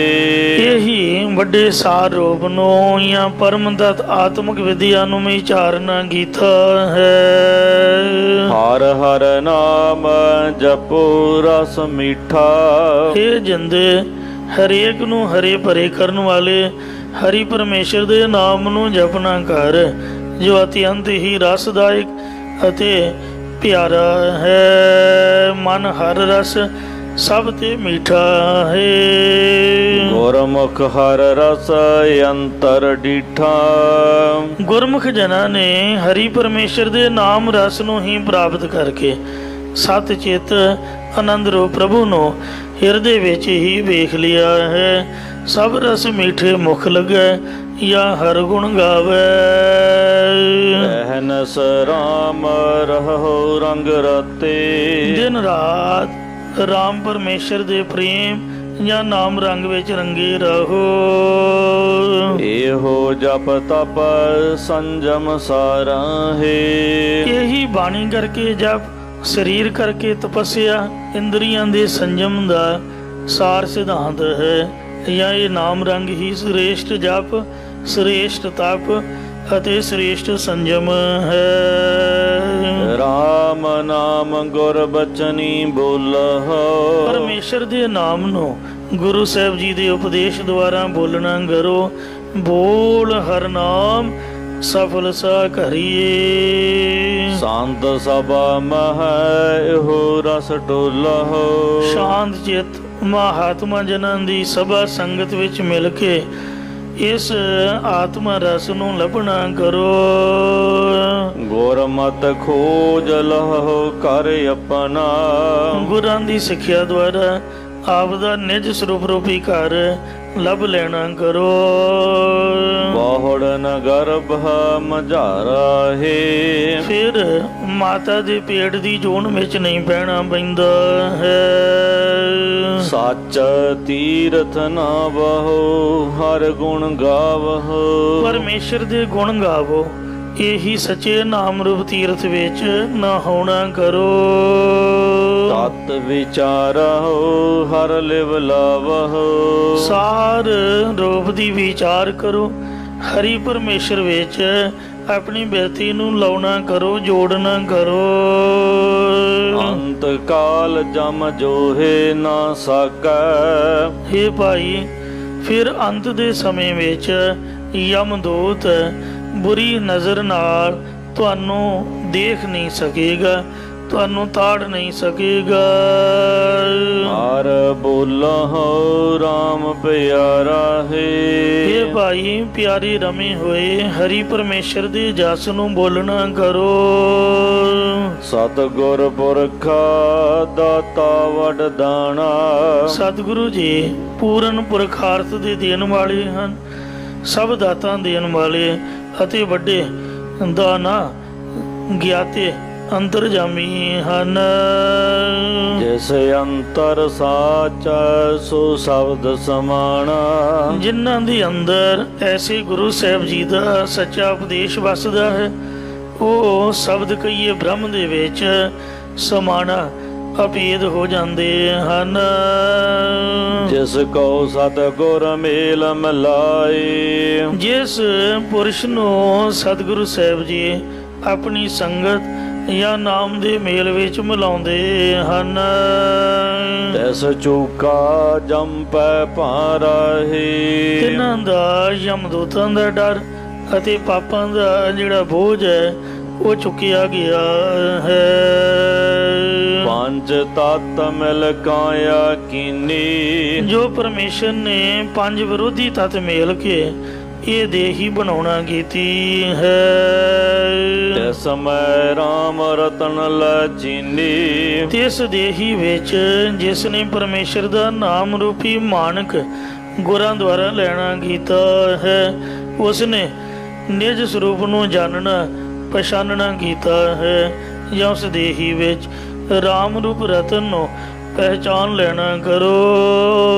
ਇਹੀ ਵੱਡੇ ਸਾਰ ਰੂਪ ਨੂੰ ਜਾਂ ਪਰਮ ਤਤ ਆਤਮਿਕ ਵਿਦਿਆ ਨੂੰ ਵਿਚਾਰਨਾ ਕੀਤਾ ਹੈ। ਹਰ ਹਰ ਨਾਮ ਜਪੋ ਰਸ ਮੀਠਾ। ਇਹ ਜਿੰਦੇ ਹਰੇਕ ਨੂੰ ਹਰੇ ਭਰੇ ਕਰਨ ਵਾਲੇ ਹਰੀ ਪਰਮੇਸ਼ਰ ਦੇ ਨਾਮ ਨੂੰ ਜਪਣਾ ਕਰ, ਜੋ ਅਤਿਅੰਤ ਹੀ ਰਸਦਾਇਕ ਅਤੇ ਪਿਆਰਾ ਹੈ। ਮਨ ਹਰ ਰਸ ਸਭ ਤੇ ਮੀਠਾ ਹੈ। ਗੁਰਮੁਖ ਹਰ ਰਸ ਅੰਤਰ ਡੀਠਾ। ਗੁਰਮੁਖ ਜਨਾਂ ਨੇ ਹਰੀ ਪਰਮੇਸ਼ਰ ਦੇ ਨਾਮ ਰਸ ਨੂੰ ਹੀ ਪ੍ਰਾਪਤ ਕਰਕੇ ਸਤ ਚਿਤ ਆਨੰਦ ਰੂਪ ਪ੍ਰਭੂ ਨੂੰ ਹਿਰਦੇ ਵਿੱਚ ਹੀ ਵੇਖ ਲਿਆ ਹੈ। ਸਭ ਰਸ ਮੀਠੇ ਮੁਖ ਲਗੈ ਜਾਂ ਹਰ ਗੁਣ ਗਾਵੇ। ਰਹਿਨਸ ਰਾਮ ਰਹੋ ਰੰਗ ਰਤੇ। ਦਿਨ ਰਾਤ ਰਾਮ ਪਰਮੇਸ਼ਰ ਦੇ ਪ੍ਰੇਮ ਜਾਂ ਨਾਮ ਰੰਗ ਵਿੱਚ ਰੰਗੇ ਰਹੋ। ਇਹੋ ਜਪ ਤਪ ਸੰਜਮ ਸਾਰਾ ਹੈ। ਇਹੀ ਬਾਣੀ ਕਰਕੇ ਜਪ, ਸਰੀਰ ਕਰਕੇ ਤਪੱਸਿਆ, ਇੰਦਰੀਆਂ ਦੇ ਸੰਜਮ ਦਾ ਸਾਰ ਸਿਧਾਂਤ ਹੈ। ਜਾਂ ਇਹ ਨਾਮ ਰੰਗ ਹੀ ਸ੍ਰੇਸ਼ਟ ਜਪ, ਸ੍ਰੇਸ਼ਟ ਤਪ ਅਤੇ ਸ੍ਰੇਸ਼ਟ ਸੰਜਮ ਹੈ। ਰਾਮ ਨਾਮ ਗੁਰ ਬਚਨੀ ਬੋਲਹੁ। ਪਰਮੇਸ਼ਰ ਦੇ ਨਾਮ ਨੂੰ ਗੁਰੂ ਸਾਹਿਬ ਜੀ ਦੇ ਉਪਦੇਸ਼ ਦੁਆਰਾ ਬੋਲਣਾ ਕਰੋ। ਬੋਲ ਹਰ ਨਾਮ ਸਫਲ ਸਾ ਕਰੀਏ। ਸੰਤ ਸਭਾ ਮਹਿ ਇਹੋ ਰਸ ਟੋਲਹੁ। ਸ਼ਾਂਤ ਚਿੱਤ ਮਹਾਤਮਾ ਜਨਾਂ ਦੀ ਸਭਾ ਸੰਗਤ ਵਿੱਚ ਮਿਲ ਕੇ ਇਸ ਆਤਮਾ ਰਸ ਨੂੰ ਲੱਭਣਾ ਕਰੋ। ਗੁਰਮਤਿ ਖੋਜ ਲਹੁ ਕਰ ਆਪਣਾ। ਗੁਰਾਂ ਦੀ ਸਿੱਖਿਆ ਦੁਆਰਾ ਆਪ ਦਾ ਨਿਜ ਸਰੂਪ ਰੂਪੀ ਘਰ ਲੱਭ ਲੈਣਾ ਕਰੋ। ਬਹੁੜ ਨ ਗਰਭ ਮਝਾਰਾ ਹੈ। ਫਿਰ ਮਾਤਾ ਦੇ ਪੇਟ ਦੀ ਜੂਨ ਵਿੱਚ ਨਹੀਂ ਪੈਣਾ ਪੈਂਦਾ ਹੈ। ਸੱਚ ਤੀਰਥ ਨਾ ਬਹੋ ਹਰ ਗੁਣ ਗਾਵਹੁ। ਪਰਮੇਸ਼ਰ ਦੇ ਗੁਣ ਗਾਵੋ। ਇਹੀ ਸੱਚੇ ਨਾਮ ਰੂਪ ਤੀਰਥ ਵਿੱਚ ਨਾ ਹੋਣਾ ਕਰੋ। ਤਤ ਵਿਚਾਰਹੁ ਹਰ ਲਿਵ ਲਾਵਹੁ। ਸਾਰ ਰੂਪ ਦੀ ਵਿਚਾਰ ਕਰੋ। ਹਰੀ ਪਰਮੇਸ਼ਰ ਵਿੱਚ ਆਪਣੀ ਬਿਰਤੀ ਨੂੰ ਲਾਉਣਾ ਕਰੋ, ਜੋੜਨਾ ਕਰੋ। ਅੰਤ ਕਾਲ ਜਮ ਜੋਹੇ ਨਾ ਸਕੈ। ਹੇ ਭਾਈ, ਫਿਰ ਅੰਤ ਦੇ ਸਮੇਂ ਵਿੱਚ ਯਮਦੂਤ ਬੁਰੀ ਨਜ਼ਰ ਨਾਲ ਤੁਹਾਨੂੰ ਦੇਖ ਨਹੀਂ ਸਕੇਗਾ, ਤੁਹਾਨੂੰ ਤਾੜ ਨਹੀਂ ਸਕੇਗਾ। ਹਰ ਬੋਲਹੁ ਰਾਮ ਪਿਆਰਾ ਹੈ। ਇਹ ਭਾਈ, ਪਿਆਰੇ ਰਮੇ ਹੋਏ ਹਰੀ ਪਰਮੇਸ਼ਰ ਦੇ ਜਸ ਨੂੰ ਬੋਲਣਾ ਕਰੋ। ਸਤਿਗੁਰ ਪੁਰਖਾ ਦਾਤਾ ਵਡਦਾਣਾ। ਸਤਿਗੁਰੂ ਜੀ ਪੂਰਨ ਪੁਰਖਾਰਥ ਦੇ ਦੇਣ ਵਾਲੇ ਹਨ, ਸਭ ਦਾਤਾਂ ਦੇਣ ਵਾਲੇ ਅਤੇ ਵੱਡੇ ਦਾਨਾ ਗਿਆਤੇ ਅੰਤਰਜਾਮੀ ਹਨ। ਜਿਸ ਅੰਤਰ ਸਾਚ ਸੋ ਸ਼ਬਦ ਸਮਾਣਾ। ਜਿਨ੍ਹਾਂ ਦੇ ਅੰਦਰ ਐਸੇ ਗੁਰੂ ਸਾਹਿਬ ਜੀ ਦਾ ਸੱਚਾ ਉਪਦੇਸ਼ ਵਸਦਾ ਹੈ, ਉਹ ਸ਼ਬਦ ਕਹੀਏ ਬ੍ਰਹਮ ਦੇ ਵਿੱਚ ਸਮਾਣਾ ਅਭੇਦ ਹੋ ਜਾਂਦੇ ਹਨ। ਜਿਸ ਕੋ ਸਤਿਗੁਰ ਮੇਲ ਮਿਲਾਏ। ਜਿਸ ਪੁਰਸ਼ ਨੂੰ ਸਤਿਗੁਰੂ ਸਾਹਿਬ ਜੀ ਆਪਣੀ ਸੰਗਤ ਜਾਂ ਨਾਮ ਦੇ ਮੇਲ ਵਿੱਚ ਮਿਲਾਉਂਦੇ ਹਨ। ਤਿਸ ਚੂਕਾ ਜੰਪੈ ਭਾਰਾਹੀ। ਤਿਨਾਂ ਦਾ ਯਮਦੂਤਾਂ ਦਾ ਡਰ ਅਤੇ ਪਾਪਾਂ ਦਾ ਜਿਹੜਾ ਬੋਝ ਹੈ ਉਹ ਚੁੱਕਿਆ ਗਿਆ ਹੈ। ਪੰਜ ਤਤ ਮਿਲ ਕਾਇਆ ਕੀਨੀ। ਜੋ ਪਰਮੇਸ਼ਰ ਨੇ ਪੰਜ ਵਿਰੋਧੀ ਤਤ ਮੇਲ ਕੇ ਇਹ ਦੇਹੀ ਬਣਾਉਣਾ ਕੀਤੀ ਹੈ। ਤਿਸ ਸਮੈ ਰਾਮ ਰਤਨ ਲੈ ਚੀਨੀ। ਤਿਸ ਦੇਹੀ ਵਿੱਚ ਜਿਸ ਨੇ ਪਰਮੇਸ਼ਰ ਦਾ ਨਾਮ ਰੂਪੀ ਮਾਨਕ ਗੁਰਾਂ ਦੁਆਰਾ ਲੈਣਾ ਕੀਤਾ ਹੈ, ਉਸ ਨੇ ਨਿਜ ਸਰੂਪ ਨੂੰ ਜਾਣਨਾ ਪਛਾਨਣਾ ਕੀਤਾ ਹੈ। ਜਾਂ ਉਸ ਦੇਹੀ ਵਿੱਚ ਰਾਮ ਰੂਪ ਰਤਨ ਨੂੰ ਪਹਿਚਾਨ ਲੈਣਾ ਕਰੋ।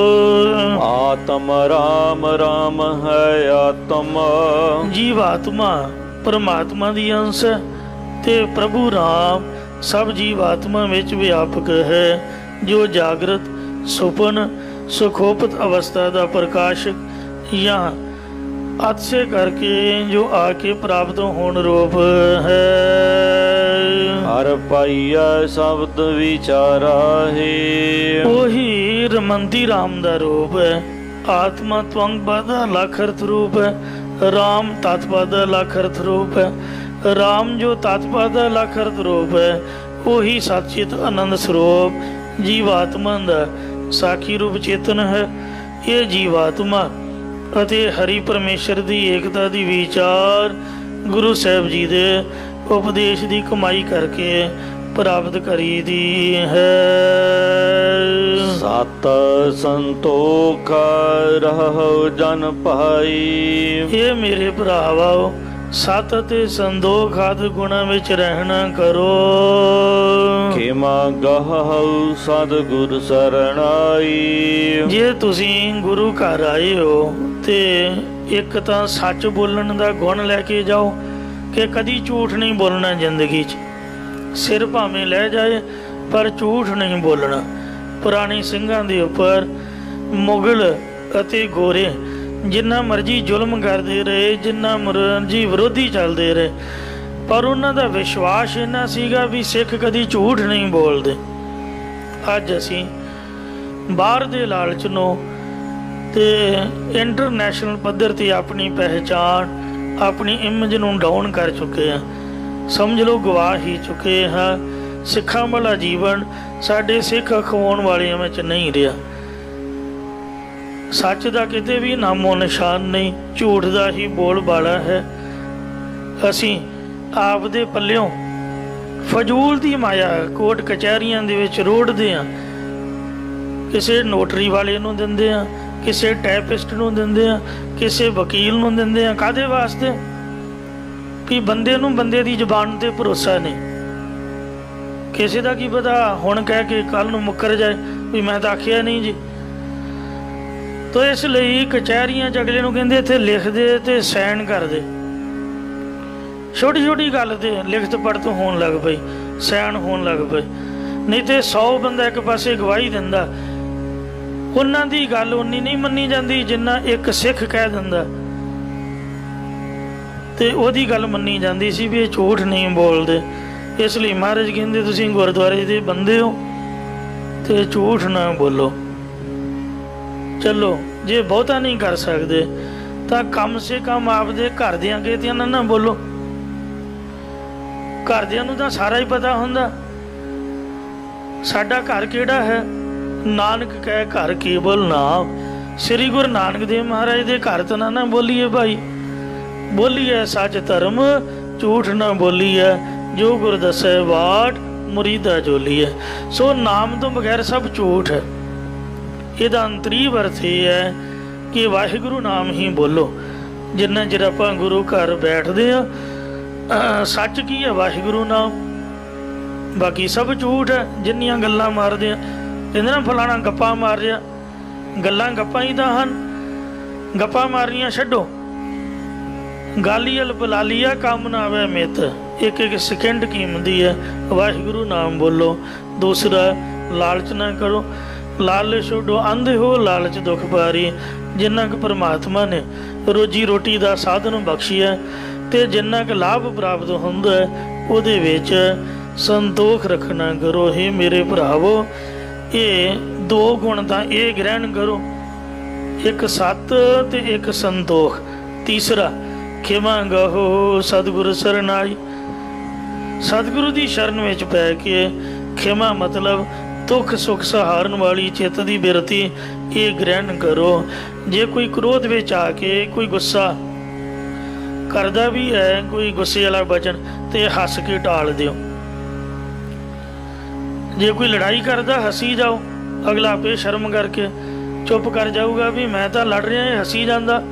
ਆਤਮ ਰਾਮ ਰਾਮ ਹੈ ਆਤਮ। ਜੀਵ ਆਤਮਾ ਪਰਮਾਤਮਾ ਦੀ ਅੰਸ਼ ਹੈ ਤੇ ਪ੍ਰਭੂ ਰਾਮ ਸਭ ਜੀਵ ਆਤਮਾ ਵਿੱਚ ਵਿਆਪਕ ਹੈ, ਜੋ ਜਾਗਰਤ ਸੁਪਨ ਸੁਖੋਪਤ ਅਵਸਥਾ ਦਾ ਪ੍ਰਕਾਸ਼ਕ ਜਾਂ ਅਤਿਸ਼ੇ ਕਰਕੇ ਜੋ ਆ ਕੇ ਪ੍ਰਾਪਤ ਹੋਣ ਰੂਪ ਹੈ। ਹਰ ਪਾਈਆ ਸ਼ਬਦ ਵਿਚਾਰਾ ਹੈ। ਉਹੀ ਰਮੰਤੀ ਰਾਮ ਦਾ ਰੂਪ ਹੈ। ਆਤਮਾ ਤਵੰਗ ਦਾ ਲੱਖ ਅਰਥ ਰੂਪ ਹੈ, ਰਾਮ ਤਤਪਦ ਦਾ ਲੱਖ ਅਰਥ ਰੂਪ ਹੈ। ਰਾਮ ਜੋ ਤਤਪਦ ਦਾ ਲੱਖ ਅਰਥ ਰੂਪ ਹੈ, ਉਹੀ ਸਤਿਚਿਤ ਆਨੰਦ ਸਰੂਪ ਜੀਵਾਤਮਾ ਦਾ ਸਾਖੀ ਰੂਪ ਚੇਤਨ ਹੈ। ਇਹ ਜੀਵਾਤਮਾ ਅਤੇ ਹਰੀ ਪਰਮੇਸ਼ਰ ਦੀ ਏਕਤਾ ਦੀ ਵਿਚਾਰ ਗੁਰੂ ਸਾਹਿਬ ਜੀ ਦੇ ਉਪਦੇਸ਼ ਦੀ ਕਮਾਈ ਕਰਕੇ ਪ੍ਰਾਪਤ ਕਰੀ ਦੀ ਹੈ। ਸਤ ਸੰਤੋਖ ਰਹੋ ਜਨ ਭਾਈ। ਇਹ ਮੇਰੇ ਭਰਾਵਾਓ, ਸਤ ਅਤੇ ਸੰਦੋਖ ਆਦਿ ਗੁਣਾਂ ਵਿੱਚ ਰਹਿਣਾ ਕਰੋ। ਖੇਮਾ ਗਹਉ ਸਤਿਗੁਰ ਸਰਣਾਈ। ਜੇ ਤੁਸੀਂ ਗੁਰੂ ਘਰ ਆਏ ਹੋ ਤੇ ਇੱਕ ਤਾਂ ਸੱਚ ਬੋਲਣ ਦਾ ਗੁਣ ਲੈ ਕੇ ਜਾਓ ਕਿ ਕਦੀ ਝੂਠ ਨਹੀਂ ਬੋਲਣਾ ਜ਼ਿੰਦਗੀ 'ਚ। ਸਿਰ ਭਾਵੇਂ ਲੈ ਜਾਏ ਪਰ ਝੂਠ ਨਹੀਂ ਬੋਲਣਾ। ਪੁਰਾਣੇ ਸਿੰਘਾਂ ਦੇ ਉੱਪਰ ਮੁਗਲ ਅਤੇ ਗੋਰੇ ਜਿੰਨਾ ਮਰਜੀ ਜ਼ੁਲਮ ਕਰਦੇ ਰਹੇ, ਜਿੰਨਾ ਮਰਜੀ ਵਿਰੋਧੀ ਚੱਲਦੇ ਰਹੇ, ਪਰ ਉਹਨਾਂ ਦਾ ਵਿਸ਼ਵਾਸ ਇੰਨਾ ਸੀਗਾ ਵੀ ਸਿੱਖ ਕਦੀ ਝੂਠ ਨਹੀਂ ਬੋਲਦੇ। ਅੱਜ ਅਸੀਂ ਬਾਹਰ ਦੇ ਲਾਲਚ ਨੂੰ ਤੇ ਇੰਟਰਨੈਸ਼ਨਲ ਪੱਧਰ 'ਤੇ ਆਪਣੀ ਪਹਿਚਾਣ, ਆਪਣੀ ਇਮੇਜ ਨੂੰ ਡਾਊਨ ਕਰ ਚੁੱਕੇ ਹਾਂ। ਸਮਝ ਲਓ ਗਵਾ ਹੀ ਚੁੱਕੇ ਹਾਂ। ਸਿੱਖਾਂ ਵਾਲਾ ਜੀਵਨ ਸਾਡੇ ਸਿੱਖ ਅਖਵਾਉਣ ਵਾਲਿਆਂ ਵਿੱਚ ਨਹੀਂ ਰਿਹਾ। ਸੱਚ ਦਾ ਕਿਤੇ ਵੀ ਨਾਮੋ ਨਿਸ਼ਾਨ ਨਹੀਂ, ਝੂਠ ਦਾ ਹੀ ਬੋਲ ਬਾਲਾ ਹੈ। ਅਸੀਂ ਆਪ ਦੇ ਪੱਲਿਓਂ ਫਜ਼ੂਲ ਦੀ ਮਾਇਆ ਕੋਰਟ ਕਚਹਿਰੀਆਂ ਦੇ ਵਿੱਚ ਰੋੜਦੇ ਹਾਂ। ਕਿਸੇ ਨੋਟਰੀ ਵਾਲੇ ਨੂੰ ਦਿੰਦੇ ਹਾਂ, ਕਿਸੇ ਟੈਪਿਸਟ ਨੂੰ ਦਿੰਦੇ ਹਾਂ, ਕਿਸੇ ਵਕੀਲ ਨੂੰ ਦਿੰਦੇ ਹਾਂ। ਕਾਹਦੇ ਵਾਸਤੇ? ਕਿ ਬੰਦੇ ਨੂੰ ਬੰਦੇ ਦੀ ਜ਼ੁਬਾਨ 'ਤੇ ਭਰੋਸਾ ਨਹੀਂ। ਕਿਸੇ ਦਾ ਕੀ ਪਤਾ ਹੁਣ ਕਹਿ ਕੇ ਕੱਲ੍ਹ ਨੂੰ ਮੁੱਕਰ ਜਾਏ ਵੀ ਮੈਂ ਤਾਂ ਆਖਿਆ ਨਹੀਂ ਜੀ। ਤੋ ਇਸ ਲਈ ਕਚਹਿਰੀਆਂ 'ਚ ਅਗਲੇ ਨੂੰ ਕਹਿੰਦੇ ਇੱਥੇ ਲਿਖ ਦੇ ਅਤੇ ਸਾਈਨ ਕਰ ਦੇ। ਛੋਟੀ ਛੋਟੀ ਗੱਲ 'ਤੇ ਲਿਖਤ ਪੜ੍ਹਤ ਹੋਣ ਲੱਗ ਪਈ, ਸਾਈਨ ਹੋਣ ਲੱਗ ਪਏ। ਨਹੀਂ ਤਾਂ 100 ਬੰਦਾ ਇੱਕ ਪਾਸੇ ਗਵਾਹੀ ਦਿੰਦਾ, ਉਹਨਾਂ ਦੀ ਗੱਲ ਉਨੀ ਨਹੀਂ ਮੰਨੀ ਜਾਂਦੀ ਜਿੰਨਾ ਇੱਕ ਸਿੱਖ ਕਹਿ ਦਿੰਦਾ, ਤੇ ਉਹਦੀ ਗੱਲ ਮੰਨੀ ਜਾਂਦੀ ਸੀ ਵੀ ਇਹ ਝੂਠ ਨਹੀਂ ਬੋਲਦੇ। ਇਸ ਲਈ ਮਹਾਰਾਜ ਕਹਿੰਦੇ ਤੁਸੀਂ ਗੁਰਦੁਆਰੇ ਦੇ ਬੰਦੇ ਹੋ ਤੇ ਝੂਠ ਨਾ ਬੋਲੋ। ਚਲੋ ਜੇ ਬਹੁਤਾ ਨਹੀਂ ਕਰ ਸਕਦੇ ਤਾਂ ਕਮ ਸੇ ਕਮ ਆਪਦੇ ਘਰਦਿਆਂ ਅੱਗੇ ਤੇ ਨਾ ਬੋਲੋ। ਘਰਦਿਆਂ ਨੂੰ ਤਾਂ ਸਾਰਾ ਹੀ ਪਤਾ ਹੁੰਦਾ ਸਾਡਾ ਘਰ ਕਿਹੜਾ ਹੈ। ਨਾਨਕ ਕਹਿ ਘਰ ਕੇਵਲ ਨਾਮ। ਸ੍ਰੀ ਗੁਰੂ ਨਾਨਕ ਦੇਵ ਮਹਾਰਾਜ ਦੇ ਘਰ ਤਾਂ ਨਾ ਬੋਲੀਏ ਭਾਈ। ਬੋਲੀਏ ਸੱਚ ਧਰਮ, ਝੂਠ ਨਾ ਬੋਲੀਏ। ਜੋ ਗੁਰ ਦੱਸੈ ਬਾਟ, ਮੁਰੀਦਾ ਜੋਲੀਏ। ਸੋ ਨਾਮ ਤੋਂ ਬਗੈਰ ਸਭ ਝੂਠ ਹੈ। ਇਹਦਾ ਅੰਤਰੀਵ ਅਰਥ ਇਹ ਹੈ ਕਿ ਵਾਹਿਗੁਰੂ ਨਾਮ ਹੀ ਬੋਲੋ। ਜਿੰਨਾ ਚਿਰ ਆਪਾਂ ਗੁਰੂ ਘਰ ਬੈਠਦੇ ਹਾਂ, ਸੱਚ ਕੀ ਹੈ? ਵਾਹਿਗੁਰੂ ਨਾਮ। ਬਾਕੀ ਸਭ ਝੂਠ ਹੈ। ਜਿੰਨੀਆਂ ਗੱਲਾਂ ਮਾਰਦੇ ਆ, ਕਹਿੰਦੇ ਨਾ ਫਲਾਣਾ ਗੱਪਾਂ ਮਾਰ ਰਿਹਾ, ਗੱਲਾਂ ਗੱਪਾਂ ਹੀ ਤਾਂ ਹਨ। ਗੱਪਾਂ ਮਾਰਨੀਆਂ ਛੱਡੋ। ਗਾਲੀਅਲ ਬਲਾਲੀਆ ਕੰਮ ਨਾ ਆਵੇ ਮਿੱਤ। ਇੱਕ ਇੱਕ ਸੈਕਿੰਡ ਕੀਮਤੀ ਹੈ। ਵਾਹਿਗੁਰੂ ਨਾਮ ਬੋਲੋ। ਦੂਸਰਾ, ਲਾਲਚ ਨਾ ਕਰੋ। ਲਾਲਚ ਛੱਡੋ। ਅੰਧ ਹੋ ਲਾਲਚ ਦੁੱਖ ਭਾਰੀ। ਜਿੰਨਾ ਕੁ ਪਰਮਾਤਮਾ ਨੇ ਰੋਜੀ ਰੋਟੀ ਦਾ ਸਾਧਨ ਬਖਸ਼ਿਆ ਅਤੇ ਜਿੰਨਾ ਕੁ ਲਾਭ ਪ੍ਰਾਪਤ ਹੁੰਦਾ ਉਹਦੇ ਵਿੱਚ ਸੰਤੋਖ ਰੱਖਣਾ ਕਰੋ। ਇਹ ਮੇਰੇ ਭਰਾਵੋ, ਇਹ ਦੋ ਗੁਣ ਤਾਂ ਇਹ ਗ੍ਰਹਿਣ ਕਰੋ, ਇੱਕ ਸਤ ਅਤੇ ਇੱਕ ਸੰਤੋਖ। ਤੀਸਰਾ, ਖਿਮਾ ਗਹੋ ਸਤਿਗੁਰ ਸਰਨਾਈ। ਸਤਿਗੁਰੂ ਦੀ ਸ਼ਰਨ ਵਿੱਚ ਪੈ ਕੇ ਖਿਮਾ ਮਤਲਬ ਦੁੱਖ ਸੁੱਖ ਸਹਾਰਨ ਵਾਲੀ ਚਿੱਤ ਦੀ ਬਿਰਤੀ, ਇਹ ਗ੍ਰਹਿਣ ਕਰੋ। ਜੇ ਕੋਈ ਕ੍ਰੋਧ ਵਿੱਚ ਆ ਕੇ ਕੋਈ ਗੁੱਸਾ ਕਰਦਾ ਵੀ ਹੈ, ਕੋਈ ਗੁੱਸੇ ਵਾਲਾ ਬਚਨ, ਤੇ ਹੱਸ ਕੇ ਟਾਲ ਦਿਓ। ਜੇ ਕੋਈ ਲੜਾਈ ਕਰਦਾ, ਹੱਸੀ ਜਾਓ। ਅਗਲਾ ਆਪੇ ਸ਼ਰਮ ਕਰਕੇ ਚੁੱਪ ਕਰ ਜਾਊਗਾ ਵੀ ਮੈਂ ਤਾਂ ਲੜ ਰਿਹਾ, ਇਹ ਹੱਸੀ ਜਾਂਦਾ।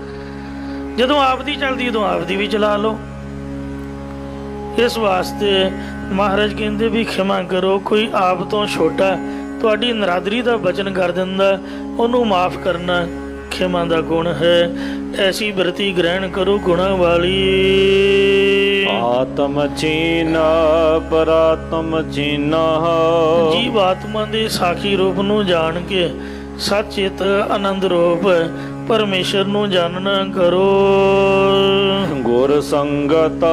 ਜਦੋਂ ਆਪਦੀ ਚੱਲਦੀ ਉਦੋਂ ਆਪਦੀ ਵੀ ਚਲਾ ਲਓ। ਇਸ ਵਾਸਤੇ ਮਹਾਰਾਜ ਕਹਿੰਦੇ ਵੀ ਖਿਮਾ ਕਰੋ। ਕੋਈ ਆਪ ਤੋਂ ਛੋਟਾ ਤੁਹਾਡੀ ਨਰਾਦਰੀ ਦਾ ਬਚਨ ਕਰ ਦਿੰਦਾ, ਉਹਨੂੰ ਮਾਫ ਕਰਨਾ ਖਿਮਾ ਦਾ ਗੁਣ ਹੈ। ਐਸੀ ਬਿਰਤੀ ਗ੍ਰਹਿਣ ਕਰੋ ਗੁਣਾਂ ਵਾਲੀ। ਆਤਮ ਚੀਨਾ ਪਰਾਤਮ ਚੀਨਾ। ਜੀਵ ਆਤਮਾ ਦੇ ਸਾਖੀ ਰੂਪ ਨੂੰ ਜਾਣ ਕੇ ਸਚਿਤ ਆਨੰਦ ਰੂਪ ਪਰਮੇਸ਼ਰ ਨੂੰ ਜਾਣਨਾ ਕਰੋ। ਗੁਰ ਸੰਗਤ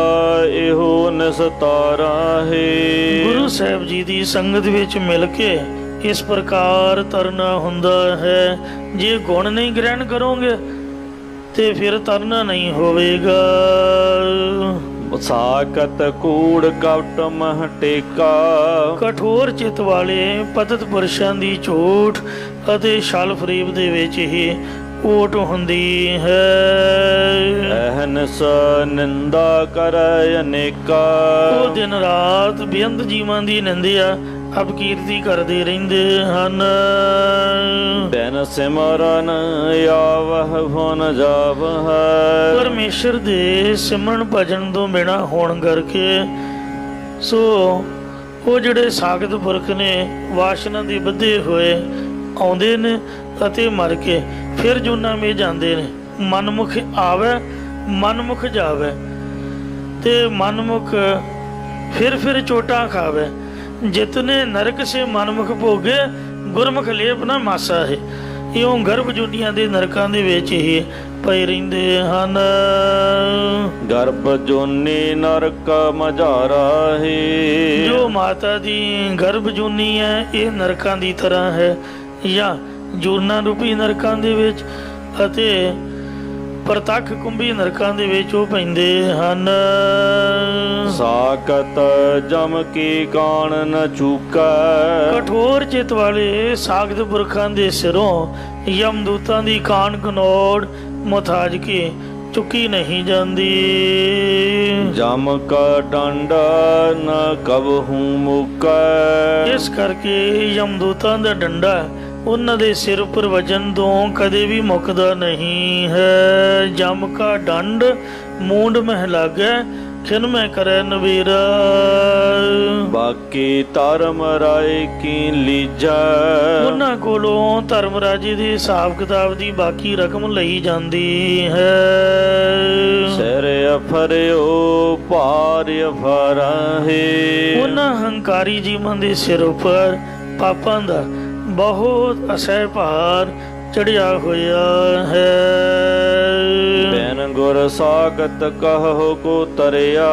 ਇਹੋ ਨਿਸਤਾਰਾ ਹੈ। ਗੁਰੂ ਸਾਹਿਬ ਜੀ ਦੀ ਸੰਗਤ ਵਿੱਚ ਮਿਲ ਕੇ ਇਸ ਪ੍ਰਕਾਰ ਤਰਨਾ ਹੁੰਦਾ ਹੈ। ਜੇ ਗੁਣ ਨਹੀਂ ਗ੍ਰਹਿਣ ਕਰੋਗੇ ਤੇ ਫਿਰ ਤਰਨਾ ਨਹੀਂ ਹੋਵੇਗਾ। ਸਾਕਤ ਕੂੜ ਕਪਟ ਮਹ ਟੇਕਾ। ਕਠੋਰ ਚਿੱਤ ਵਾਲੇ ਪਤਿਤ ਪੁਰਸ਼ਾਂ ਦੀ ਝੂਠ ਅਤੇ ਛਲ ਫਰੇਬ ਦੇ ਵਿੱਚ ਹੀ ਓਟ ਹੁੰਦੀ ਹੈ। ਅਹਨਸ ਨਿੰਦਾ ਕਰੈ ਅਨੇਕਾ। ਉਹ ਦਿਨ ਰਾਤ ਬੇਅੰਤ ਜੀਵਾਂ ਦੀ ਨਿੰਦਿਆ ਅਪਕੀਰਤੀ ਕਰਦੇ ਰਹਿੰਦੇ ਹਨ। ਬਿਨ ਸਿਮਰਨ ਆਵਹ ਫੁਨ ਜਾਵਹ। ਪਰਮੇਸ਼ਰ ਦੇ ਸਿਮਰਨ ਭਜਨ ਤੋਂ ਬਿਨਾਂ ਹੋਣ ਕਰਕੇ ਸੋ ਉਹ ਜਿਹੜੇ ਸਾਖਤ ਪੁਰਖ ਨੇ ਵਾਸ਼ਨਾ ਦੇ ਬੱਧੇ ਹੋਏ ਆਉਂਦੇ ਨੇ ਅਤੇ ਮਰ ਕੇ ਫਿਰ ਜੂਨਾਂ ਵਿੱਚ ਜਾਂਦੇ ਨੇ। ਮਨਮੁਖ ਆਵੇ, ਮਨਮੁਖ ਜਾਵੇ, ਤੇ ਮਨਮੁਖ ਫਿਰ ਚੋਟਾਂ ਖਾਵੇ। ਜਿਤਨੇ ਨਰਕ ਸੇ ਮਨਮੁਖ ਭੋਗੇ, ਗੁਰਮੁਖ ਲੇਪ ਨਾ ਮਾਸਾ ਹੈ। ਇਉਂ ਗਰਭ ਜੁਨੀਆਂ ਦੇ ਨਰਕਾਂ ਦੇ ਵਿੱਚ ਹੀ ਪਏ ਰਹਿੰਦੇ ਹਨ। ਗਰਭ ਜੋਨੀ ਨਰਕ ਮਝਾਰਾ ਹੈ। ਜੋ ਮਾਤਾ ਦੀ ਗਰਭ ਜੂਨੀ ਹੈ ਇਹ ਨਰਕਾਂ ਦੀ ਤਰ੍ਹਾਂ ਹੈ। ਜਾਂ ਜੂਰਨਾ ਰੂਪੀ ਨਰਕਾਂ ਦੇ ਵਿੱਚ ਅਤੇ ਪ੍ਰਤੱਖ ਕੁੰਭੀ ਨਰਕਾਂ ਦੇ ਵਿੱਚ ਉਹ ਪੈਂਦੇ ਹਨ। ਸਾਕਤ ਜਮ ਕੀ ਕਾਣ ਨ ਚੂਕੈ। ਕਠੋਰ ਚਿਤ ਵਾਲੇ ਸਾਖਤ ਪੁਰਖਾਂ ਦੇ ਸਿਰੋਂ ਯਮਦੂਤਾਂ ਦੀ ਕਾਣ ਕਨੋੜ ਮੁਥਾਜ ਕੇ ਚੁੱਕੀ ਨਹੀਂ ਜਾਂਦੀ। ਜਮ ਕਾ ਡੰਡ ਨ ਕਬਹੂ ਮੁਕੈ। ਇਸ ਕਰਕੇ ਯਮਦੂਤਾਂ ਦਾ ਡੰਡਾ ਉਹਨਾਂ ਦੇ ਸਿਰ ਉੱਪਰ ਵਜਨ ਤੋਂ ਕਦੇ ਵੀ ਮੁੱਕਦਾ ਨਹੀਂ ਹੈ। ਜਮ ਕਾ ਡੰਡ ਮੂੰਡ ਮਹਿ ਲਾਗੈ ਖਿਨ ਮੈਂ ਕਰੈ ਨਵੇਰਾ। ਬਾਕੀ ਧਰਮ ਰਾਏ ਕੀ ਲੀਜੈ। ਉਹਨਾਂ ਕੋਲੋਂ ਧਰਮ ਰਾਜੇ ਦੇ ਹਿਸਾਬ ਕਿਤਾਬ ਦੀ ਬਾਕੀ ਰਕਮ ਲਈ ਜਾਂਦੀ ਹੈ। ਸਿਰ ਅਫਰਿਓ ਭਾਰ ਅਫਰਾਹੇ। ਉਹਨਾਂ ਹੰਕਾਰੀ ਜੀਵਾਂ ਦੇ ਸਿਰ ਉੱਪਰ ਪਾਪਾਂ ਦਾ ਬਹੁਤ ਅਸਹਿ ਭਾਰ ਚੜਿਆ ਹੋਇਆ ਹੈ। ਬੈਨ ਗੁਰ ਸਾਖਤ ਕਹੋ ਕੋ ਤਰਿਆ।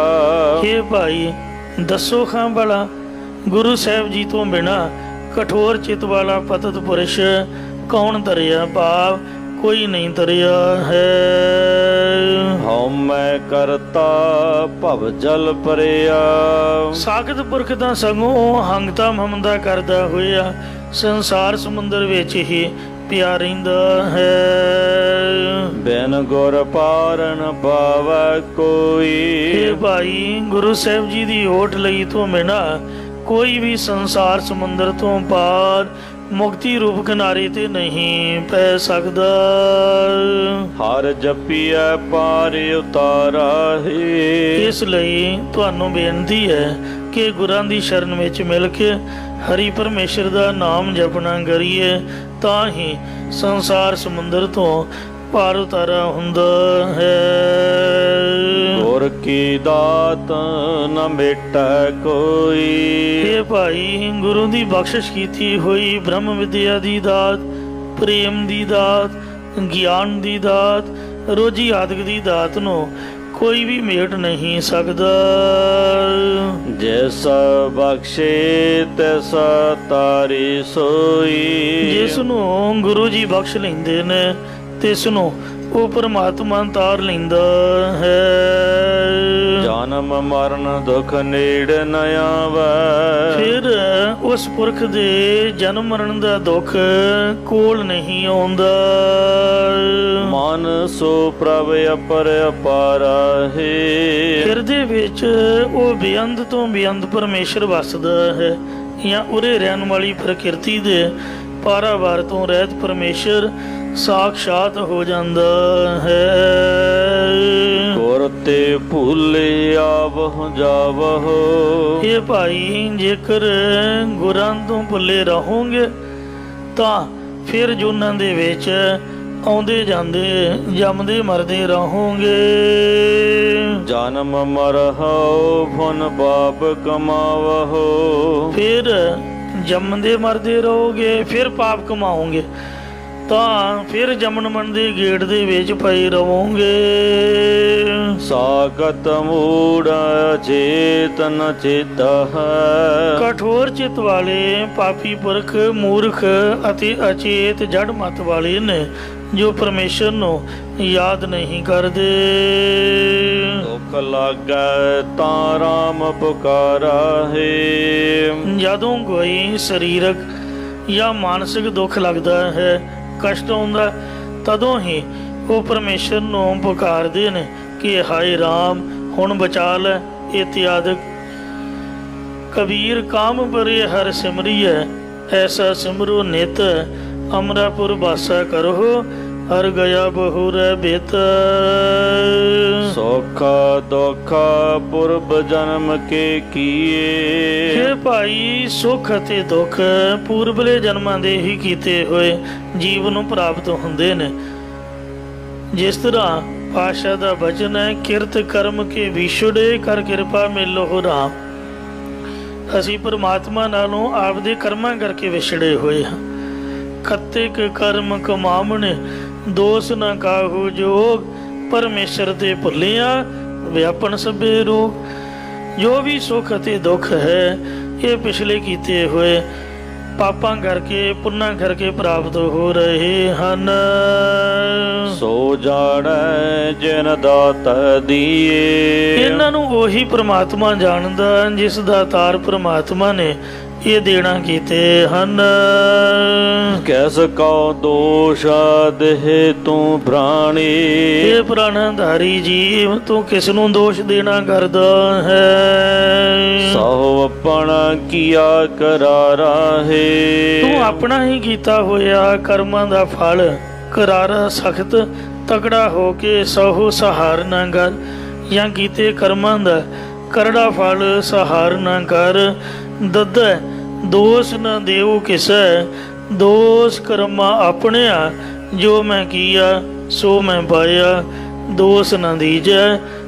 ਇਹ ਭਾਈ ਦੱਸੋ ਖਾਂ ਭਲਾ ਗੁਰੂ ਸਾਹਿਬ ਜੀ ਤੋਂ ਬਿਨਾ ਕਠੋਰ ਚਿਤ ਵਾਲਾ ਪਤਿਤ ਪੁਰਸ਼ ਕੌਣ ਤਰਿਆ? ਭਾਵ ਕੋਈ ਨਹੀਂ ਤਰਿਆ ਹੈ। ਹਉ ਮੈਂ ਕਰਤਾ ਭਵ ਜਲ ਪਰਿਆ। ਸਾਖਤ ਪੁਰਖ ਤਾਂ ਸਗੋਂ ਹੰਗਤਾ ਮਮਦਾ ਕਰਦਾ ਹੋਇਆ ਸੰਸਾਰ ਸਮੁੰਦਰ ਵਿੱਚ ਹੀ ਪਿਆ ਰਹਿੰਦਾ ਹੈ। ਬਿਨ ਗੁਰ ਪਾਰਨ ਪਾਵੈ ਕੋਈ। ਇਹ ਭਾਈ ਗੁਰੂ ਸਾਹਿਬ ਜੀ ਦੀ ਓਟ ਲਈ ਤੋਂ ਬਿਨਾ ਕੋਈ ਵੀ ਸੰਸਾਰ ਸਮੁੰਦਰ ਤੋਂ ਪਾਰ ਮੁਕਤੀ ਰੂਪ ਕਿਨਾਰੇ ਤੇ ਨਹੀਂ ਪੈ ਸਕਦਾ। ਹਰ ਜਪੀਐ ਪਾਰ ਉਤਾਰਾ ਹੈ। ਇਸ ਲਈ ਤੁਹਾਨੂੰ ਬੇਨਤੀ ਹੈ ਕਿ ਗੁਰਾਂ ਦੀ ਸ਼ਰਨ ਵਿੱਚ ਮਿਲ ਕੇ ਹਰੀ ਪਰਮੇਸ਼ਰ ਦਾ ਨਾਮ ਜਪਣਾ ਕਰੀਏ, ਤਾਂ ਹੀ ਸੰਸਾਰ ਸਮੁੰਦਰ ਤੋਂ ਪਾਰ ਉਤਾਰਾ ਹੁੰਦਾ ਹੈ। ਗੁਰ ਕੀ ਦਾਤ ਨ ਮਿਟੈ ਕੋਈ। ਇਹ ਭਾਈ ਗੁਰੂ ਦੀ ਬਖਸ਼ਿਸ਼ ਕੀਤੀ ਹੋਈ ਬ੍ਰਹਮ ਵਿਦਿਆ ਦੀ ਦਾਤ, ਪ੍ਰੇਮ ਦੀ ਦਾਤ, ਗਿਆਨ ਦੀ ਦਾਤ, ਰੋਜੀ ਆਦਿਕ ਦੀ ਦਾਤ ਨੂੰ ਕੋਈ ਵੀ ਮੇਟ ਨਹੀਂ ਸਕਦਾ। ਜਿਸ ਬਖਸ਼ੇ ਤਿਸ ਤਾਰੀ ਸੋਈ। ਜਿਸ ਨੂੰ ਗੁਰੂ ਜੀ ਬਖਸ਼ ਲੈਂਦੇ ਨੇ ਤਿਸ ਨੂੰ ਉਹ ਪਰਮਾਤਮਾ ਤਾਰ ਲੈਂਦਾ ਹੈ। ਜਨਮ ਮਰਨ ਦੁਖ ਨੇੜ ਨ ਆਵੈ। ਫਿਰ ਉਸ ਪੁਰਖ ਦੇ ਜਨਮ ਮਰਨ ਦਾ ਦੁੱਖ ਕੋਲ ਨਹੀਂ ਆਉਂਦਾ। ਮਨ ਸੋ ਪ੍ਰਭ ਅਪਰ ਅਪਾਰਾ ਹੈ। ਹਿਰਦੇ ਵਿੱਚ ਉਹ ਬੇਅੰਤ ਤੋਂ ਬੇਅੰਤ ਪਰਮੇਸ਼ਰ ਵਸਦਾ ਹੈ, ਜਾਂ ਉਰੇ ਰਹਿਣ ਵਾਲੀ ਪ੍ਰਕਿਰਤੀ ਦੇ ਪਾਰਾਵਾਰ ਤੋਂ ਰਹਿਤ ਪਰਮੇਸ਼ਰ ਸਾਖਸ਼ਾਤ ਹੋ ਜਾਂਦਾ ਹੈ। ਗੁਰ ਤੇ ਭੁੱਲੇ ਆਵਹੁ ਜਾਵਹੁ। ਇਹ ਭਾਈ ਜੇਕਰ ਗੁਰਾਂ ਤੋਂ ਭੁੱਲੇ ਰਹੋਗੇ ਤਾਂ ਫਿਰ ਜੂਨਾਂ ਦੇ ਵਿੱਚ ਆਉਂਦੇ ਜਾਂਦੇ ਜੰਮਦੇ ਮਰਦੇ ਰਹੋਗੇ। ਜਨਮ ਮਰਹੁ ਫੁਨ ਪਾਪ ਕਮਾਵਹੁ। ਫਿਰ ਜੰਮਦੇ ਮਰਦੇ ਰਹੋਗੇ, ਫਿਰ ਪਾਪ ਕਮਾਓਗੇ, ਤਾਂ ਫਿਰ ਜੰਮਣ ਮਰਨ ਦੇ ਗੇੜ ਦੇ ਵਿੱਚ ਪਏ ਰਹੋਗੇ। ਸਾਖਤ ਮੂੜ ਚੇਤਨ ਚੇਤਾ ਹੈ। ਕਠੋਰ ਚਿਤ ਵਾਲੇ ਪਾਪੀ ਪੁਰਖ ਮੂਰਖ ਅਤੇ ਅਚੇਤ ਜੜ ਮਤ ਵਾਲੇ ਨੇ ਜੋ ਪਰਮੇਸ਼ਰ ਨੂੰ ਯਾਦ ਨਹੀਂ ਕਰਦੇ। ਦੁੱਖ ਲਾਗੈ ਤਾਂ ਰਾਮ ਪੁਕਾਰਾ ਹੈ। ਜਦੋਂ ਕੋਈ ਸਰੀਰਕ ਜਾਂ ਮਾਨਸਿਕ ਦੁੱਖ ਲੱਗਦਾ ਹੈ, ਕਸ਼ਟ ਆਉਂਦਾ, ਤਦੋਂ ਹੀ ਉਹ ਪਰਮੇਸ਼ਰ ਨੂੰ ਪੁਕਾਰਦੇ ਨੇ ਕਿ ਹਾਏ ਰਾਮ ਹੁਣ ਬਚਾ ਲੈ ਇਤਿਆਦਿਕ। ਕਬੀਰ ਕਾਮ ਬਰੇ ਹਰ ਸਿਮਰੀਐ ਐਸਾ ਸਿਮਰੋ ਨਿਤ ਅਮਰਾਪੁਰ ਬਾਸਾ ਕਰੋ ਹਰ ਗਿਆ ਬਹੁ ਰਹਿ ਬਿਤ। ਸੁਖ ਦੁਖ ਪੁਰਬ ਜਨਮ ਕੇ ਕੀਏ। ਹੇ ਭਾਈ ਸੁੱਖ ਅਤੇ ਦੁੱਖ ਪੂਰਬਲੇ ਜਨਮਾਂ ਦੇ ਹੀ ਕੀਤੇ ਹੋਏ ਜੀਵ ਨੂੰ ਪ੍ਰਾਪਤ ਹੁੰਦੇ ਨੇ। ਜਿਸ ਤਰ੍ਹਾਂ ਪਾਤਸ਼ਾਹ ਦਾ ਬਚਨ ਹੈ, ਕਿਰਤ ਕਰਮ ਕੇ ਵਿਛੜੇ ਕਰ ਕਿਰਪਾ ਮਿਲੋ ਰਾਮ। ਅਸੀਂ ਪਰਮਾਤਮਾ ਨਾਲੋਂ ਆਪਦੇ ਕਰਮਾਂ ਕਰਕੇ ਵਿਛੜੇ ਹੋਏ ਹਾਂ। ਖੱਤਿਕ ਕਰਮ ਕਮਾਵਣ ਦੋਸ ਨਾ ਕਾਹੂ ਜੋਗ, ਪਰਮੇਸ਼ਰ ਤੇ ਭੁੱਲਿਆ ਵਿਆਪਨ ਸਭੇ ਰੋਗ। ਜੋ ਵੀ ਸੁੱਖ ਅਤੇ ਦੁੱਖ ਹੈ ਇਹ ਪਿਛਲੇ ਕੀਤੇ ਹੋਏ ਪਾਪਾਂ ਕਰਕੇ ਪੁੰਨਾਂ ਕਰਕੇ ਪ੍ਰਾਪਤ ਹੋ ਰਹੇ ਹਨ। ਸੋ ਜਾਣੈ ਜਿਨ ਦਾਤ ਦੀਏ। ਇਹਨਾਂ ਨੂੰ ਉਹੀ ਪ੍ਰਮਾਤਮਾ ਜਾਣਦਾ ਜਿਸ ਦਾ ਤਾਰ ਪ੍ਰਮਾਤਮਾ ਨੇ ਇਹ ਦੇਣਾ ਕੀਤੇ ਹਨ। ਕੈਸ ਕਉ ਦੋਸ਼ ਦੇਹ ਤੂੰ ਪ੍ਰਾਣੀ। ਇਹ ਪ੍ਰਾਣਧਾਰੀ ਜੀਵ ਤੂੰ ਕਿਸ ਨੂੰ ਦੋਸ਼ ਦੇਣਾ ਕਰਦਾ ਹੈ। ਸਹੁ ਆਪਣਾ ਕੀਆ ਕਰਾਰਾ ਹੈ। ਤੂੰ ਆਪਣਾ ਹੀ ਕੀਤਾ ਹੋਇਆ ਕਰਮਾਂ ਦਾ ਫਲ ਕਰਾਰਾ ਸਖਤ ਤਕੜਾ ਹੋ ਕੇ ਸਹੁ ਸਹਾਰ ਨਾ ਕਰ, ਜਾਂ ਕੀਤੇ ਕਰਮਾਂ ਦਾ ਕਰੜਾ ਫਲ ਸਹਾਰ ਨਾ ਕਰ। ਦੱਦੈ ਦੋਸ ਨਾ ਦੇਉ ਕਿਸੈ, ਦੋਸ ਕਰਮਾ ਆਪਣਿਆ ਜੋ ਮੈਂ ਕੀਆ ਸੋ ਮੈਂ ਪਾਇਆ। ਦੋਸ ਨਾ ਦੀਜੈ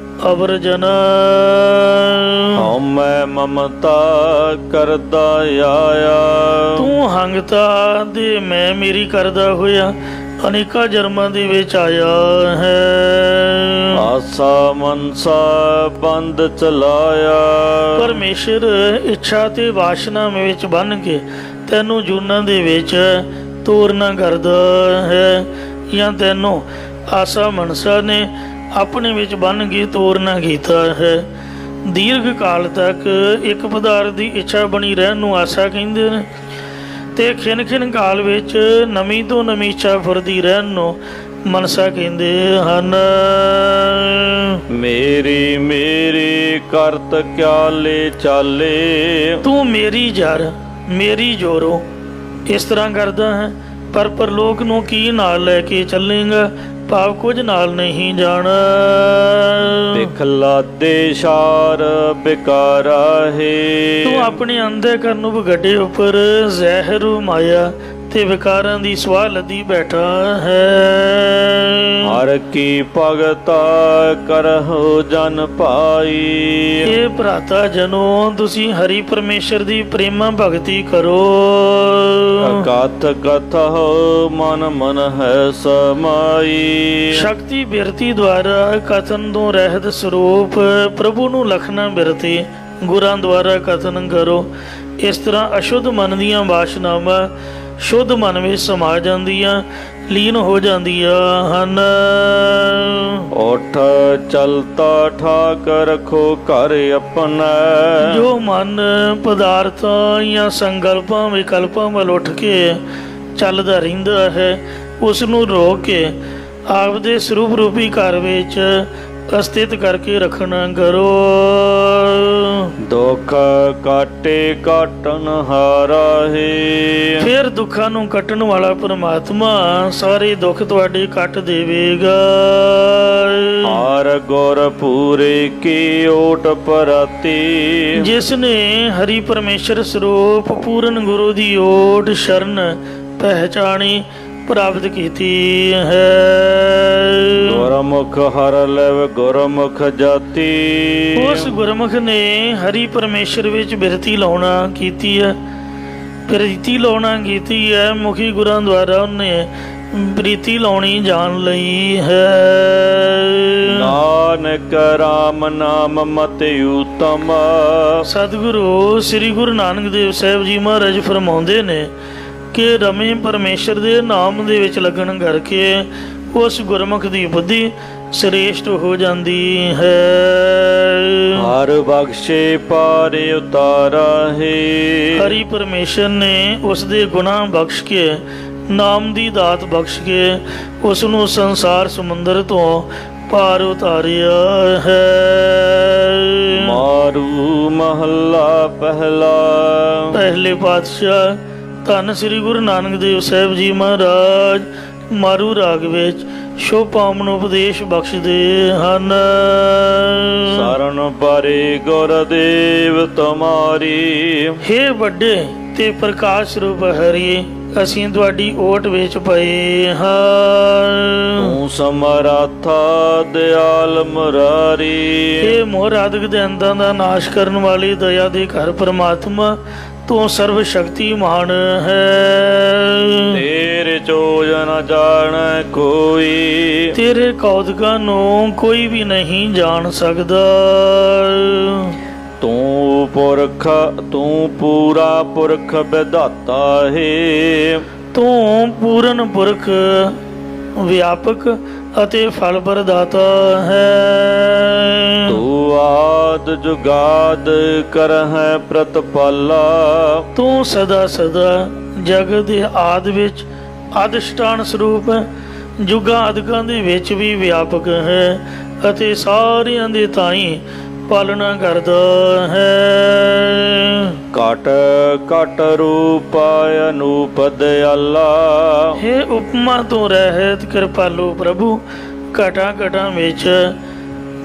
ਅਵਰ ਜਨ। ਹਉਮੈ ਮਮਤਾ ਕਰਦਾ ਆਇਆ। ਤੂੰ ਹੰਗਤਾ ਦੇ ਮੈਂ ਮੇਰੀ ਕਰਦਾ ਹੋਇਆ ਅਨੇਕਾਂ ਜਨਮਾਂ ਦੇ ਵਿੱਚ ਆਇਆ ਹੈ। ਆਸਾ ਮਨਸਾ ਬੰਦ ਚਲਾਇਆ। ਪਰਮੇਸ਼ਰ ਇੱਛਾ ਤੇ ਵਾਸ਼ਨਾ ਵਿੱਚ ਬੰਨ ਕੇ ਤੈਨੂੰ ਜੂਨਾਂ ਦੇ ਵਿੱਚ ਤੋਰਨਾ ਕਰਦਾ ਹੈ, ਜਾਂ ਤੈਨੂੰ ਆਸਾ ਮਨਸਾ ਨੇ ਆਪਣੇ ਵਿੱਚ ਬੰਨ ਕੇ ਤੋਰਨਾ ਕੀਤਾ ਹੈ। ਦੀਰਘ ਕਾਲ ਤੱਕ ਇੱਕ ਪਦਾਰਥ ਦੀ ਇੱਛਾ ਬਣੀ ਰਹਿਣ ਨੂੰ ਆਸਾ ਕਹਿੰਦੇ ਨੇ, ਤੇ ਖਿਨ ਖਿਨ ਕਾਲ ਵਿੱਚ ਨਵੀਂ ਤੋਂ ਨਵੀਂ ਇੱਛਾ ਫੁਰਦੀ ਰਹਿਣ ਨੂੰ ਮਨਸਾ ਕਹਿੰਦੇ ਹਨ। ਮੇਰੀ ਮੇਰੀ ਕਰਤ ਕਿਆ ਲੈ ਚਾਲੇ। ਤੂੰ ਮੇਰੀ ਜਰ ਮੇਰੀ ਜੋਰੋ ਇਸ ਤਰ੍ਹਾਂ ਕਰਦਾ ਹੈ, ਪਰ ਪਰਲੋਕ ਨੂੰ ਕੀ ਨਾਲ ਲੈ ਕੇ ਚੱਲੇਗਾ? ਭਾਵ ਕੁਝ ਨਾਲ ਨਹੀਂ ਜਾਣਾ। ਦਿਖਲਾਦੇ ਸ਼ਾਰ ਬਿਕਾਰਾ ਹੈ। ਤੂੰ ਆਪਣੇ ਅੰਧੇ ਕਰਨ ਨੂੰ ਬਗੱਡੇ ਉੱਪਰ ਜ਼ਹਿਰ ਮਾਇਆ ਤੇ ਵਿਕਾਰਾਂ ਦੀ ਸਵਾਹ ਲੱਦੀ ਬੈਠਾ ਹੈ। ਹਰ ਕੀ ਭਗਤਾ ਕਰਹੁ ਜਨ ਭਾਈ। ਇਹ ਭਰਾਤਾ ਜਨੋ ਤੁਸੀਂ ਹਰੀ ਪਰਮੇਸ਼ਰ ਦੀ ਪ੍ਰੇਮਾ ਭਗਤੀ ਕਰੋ। ਕਥ ਕਥਹੁ ਮਨ ਮਨ ਹੈ ਸਮਾਈ। ਸ਼ਕਤੀ ਬਿਰਤੀ ਦੁਆਰਾ ਕਥਨ ਤੋਂ ਰਹਿਤ ਸਰੂਪ ਪ੍ਰਭੂ ਨੂੰ ਲਖਣਾ ਬਿਰਤੀ ਗੁਰਾਂ ਦੁਆਰਾ ਕਥਨ ਕਰੋ। ਇਸ ਤਰ੍ਹਾਂ ਅਸ਼ੁੱਧ ਮਨ ਦੀਆਂ ਵਾਸ਼ਨਾਵਾਂ ਸ਼ੁੱਧ ਮਨ ਵਿੱਚ ਸਮਾ ਜਾਂਦੀਆਂ, ਲੀਨ ਹੋ ਜਾਂਦੀਆਂ ਹਨ। ਉਠ ਚਲਤਾ ਠਾਕ ਰਖੋ ਘਰ ਆਪਣਾ। ਜੋ ਮਨ ਪਦਾਰਥਾਂ ਜਾਂ ਸੰਕਲਪਾਂ ਵਿਕਲਪਾਂ ਵੱਲ ਉੱਠ ਕੇ ਚੱਲਦਾ ਰਹਿੰਦਾ ਹੈ, ਉਸ ਨੂੰ ਰੋਕ ਕੇ ਆਪਦੇ ਸਰੂਪ ਰੂਪੀ ਘਰ ਵਿੱਚ ਸਥਿਤ ਕਰਕੇ ਰੱਖਣਾ ਕਰੋ। ਦੁੱਖ ਕਾਟੇ ਕਾਟਨ ਹਾਰਾ ਹੈ। ਫਿਰ ਦੁੱਖਾਂ ਨੂੰ ਕੱਟਣ ਵਾਲਾ ਪਰਮਾਤਮਾ ਸਾਰੇ ਦੁੱਖ ਤੁਹਾਡੇ ਕੱਟ ਦੇਵੇਗਾ। ਹਰ ਗੁਰ ਪੂਰੇ ਕੀ ਓਟ ਪਰਾਤੀ। ਜਿਸ ਨੇ ਹਰੀ ਪਰਮੇਸ਼ਰ ਸਰੂਪ ਪੂਰਨ ਗੁਰੂ ਦੀ ਓਟ ਸ਼ਰਨ ਪਹਿਚਾਣੀ ਪ੍ਰਾਪਤ ਕੀਤੀ ਹੈ। ਗੁਰਮੁਖ ਹਰ ਲਵ ਗੁਰਮੁਖ ਜਾਤੀ। ਉਸ ਗੁਰਮੁਖ ਨੇ ਹਰੀ ਪਰਮੇਸ਼ਰ ਵਿੱਚ ਬਿਰਤੀ ਲਾਉਣਾ ਕੀਤੀ ਹੈ, ਪ੍ਰੀਤੀ ਲਾਉਣਾ ਕੀਤੀ ਹੈ। ਮੁਖੀ ਗੁਰਾਂ ਦੁਆਰਾ ਉਹਨੇ ਪ੍ਰੀਤੀ ਲਾਉਣੀ ਜਾਣ ਲਈ ਹੈ। ਨਾਨਕ ਰਾਮ ਨਾਮ ਮਤਿ ਉਤਮ। ਸਤਿਗੁਰੂ ਸ੍ਰੀ ਗੁਰੂ ਨਾਨਕ ਦੇਵ ਸਾਹਿਬ ਜੀ ਮਹਾਰਾਜ ਫਰਮਾਉਂਦੇ ਨੇ ਕਿ ਰਮੇ ਪਰਮੇਸ਼ਰ ਦੇ ਨਾਮ ਦੇ ਵਿੱਚ ਲੱਗਣ ਕਰਕੇ ਉਸ ਗੁਰਮੁਖ ਦੀ ਬੁੱਧੀ ਸ੍ਰੇਸ਼ਟ ਹੋ ਜਾਂਦੀ ਹੈ। ਹਰ ਬਖਸ਼ੇ ਪਾਰ ਉਤਾਰਾ ਹੈ। ਹਰੀ ਪਰਮੇਸ਼ਰ ਨੇ ਉਸ ਦੇ ਗੁਨਾਹ ਬਖਸ਼ ਕੇ ਨਾਮ ਦੀ ਦਾਤ ਬਖਸ਼ ਕੇ ਉਸ ਨੂੰ ਸੰਸਾਰ ਸਮੁੰਦਰ ਤੋਂ ਪਾਰ ਉਤਾਰਿਆ ਹੈ। ਮਾਰੂ ਮਹੱਲਾ ਪਹਿਲਾ। ਪਹਿਲੇ ਪਾਤਸ਼ਾਹ ਧੰਨ ਸ੍ਰੀ ਗੁਰੂ ਨਾਨਕ ਦੇਵ ਸਾਹਿਬ ਜੀ ਮਹਾਰਾਜ ਮਾਰੂ ਰਾਗ ਵਿੱਚ ਸ਼ੋਭਾਮਨ ਉਪਦੇਸ਼ ਬਖਸ਼ਦੇ ਹਨ। ਸਰਨ ਪਰੇ ਗੁਰਦੇਵ ਤੁਮਾਰੀ। ਹੇ ਵੱਡੇ ਤੇ ਪ੍ਰਕਾਸ਼ ਰੂਪ ਹਰੀ ਅਸੀਂ ਤੁਹਾਡੀ ਓਟ ਵਿੱਚ ਪਏ ਹਾਂ। ਤੂੰ ਸਮਰਾਥਾ ਦਿਆਲ ਮੁਰਾਰੀ। ਹੇ ਮੋਹਰਾਦਕ ਦੇ ਅੰਦਾਂ ਦਾ ਨਾਸ਼ ਕਰਨ ਵਾਲੀ ਦਇਆ ਦੇ ਘਰ ਪਰਮਾਤਮਾ ਤੂੰ ਸਰਵ ਸ਼ਕਤੀਮਾਨ ਹੈ। ਤੇਰੇ ਚੋਜ ਨ ਜਾਣੈ ਕੋਈ। ਤੇਰੇ ਕੌਤਕਾਂ ਨੂੰ ਕੋਈ ਵੀ ਨਹੀਂ ਜਾਣ ਸਕਦਾ। ਤੂੰ ਪੂਰਾ ਪੁਰਖ ਵਿਧਾਤਾ ਹੈ। ਤੂੰ ਪੂਰਨ ਪੁਰਖ ਵਿਆਪਕ ਅਤੇ ਫਲ ਪ੍ਰਦਾਤਾ ਹੈ। ਤੂੰ ਆਦ ਜੁਗਾਦ ਕਰਹਿ ਪ੍ਰਤਪਾਲਾ। ਤੂੰ ਸਦਾ ਸਦਾ ਜਗਤ ਦੇ ਆਦਿ ਵਿੱਚ ਅਧਿਸ਼ਠਾਨ ਸਰੂਪ ਹੈ, ਜੁਗਾਂ ਅਦਿਕਾਂ ਦੇ ਵਿੱਚ ਵੀ ਵਿਆਪਕ ਹੈ ਅਤੇ ਸਾਰਿਆਂ ਦੇ ਤਾਈਂ ਪਾਲਣਾ ਕਰਦਾ ਹੈ। ਘਟ ਘਟ ਰੂਪ ਅਨੂਪ ਦਿਆਲਾ। ਹੇ ਉਪਮਾ ਤੋਂ ਰਹਿਤ ਕਿਰਪਾਲੂ ਪ੍ਰਭੂ, ਘਟਾਂ ਘਟਾਂ ਵਿੱਚ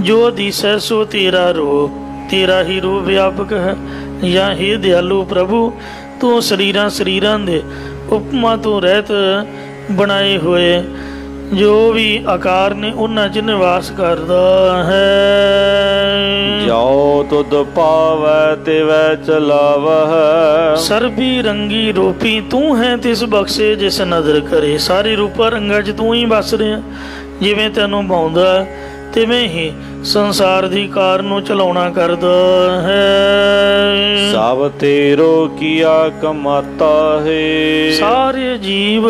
ਜੋ ਦਿਸੈ ਸੋ ਤੇਰਾ ਰੂਪ, ਤੇਰਾ ਹੀ ਰੂਪ ਵਿਆਪਕ ਹੈ। ਜਾਂ ਹੇ ਦਿਆਲੂ ਪ੍ਰਭੂ, ਤੂੰ ਸਰੀਰਾਂ ਦੇ ਉਪਮਾ ਤੋਂ ਰਹਿਤ ਬਣਾਏ ਹੋਏ ਜੋ ਵੀ ਆਕਾਰ ਨੇ ਉਹਨਾਂ 'ਚ ਨਿਵਾਸ ਕਰਦਾ ਹੈ। ਜੋ ਤੁਧ ਪਾਵੈ ਤਿਵੈ ਚਲਾਵਹਿ। ਸਰਬੀ ਰੰਗੀ ਰੂਪੀ ਤੂੰ ਹੈ ਤਿਸ ਬਖਸ਼ੇ ਜਿਸ ਨਦਰ ਕਰੇ। ਸਾਰੇ ਰੂਪਾਂ ਰੰਗਾਂ 'ਚ ਤੂੰ ਹੀ ਵਸ ਰਿਹਾ। ਜਿਵੇਂ ਤੈਨੂੰ ਭਾਉਂਦਾ ਤਿਵੇਂ ਹੀ ਸੰਸਾਰ ਦੀ ਕਾਰ ਨੂੰ ਚਲਾਉਣਾ ਕਰਦਾ ਹੈ। ਸਭ ਤੇਰੋ ਕੀਆ ਕਮਾਤਾ ਹੈ। ਸਾਰੇ ਜੀਵ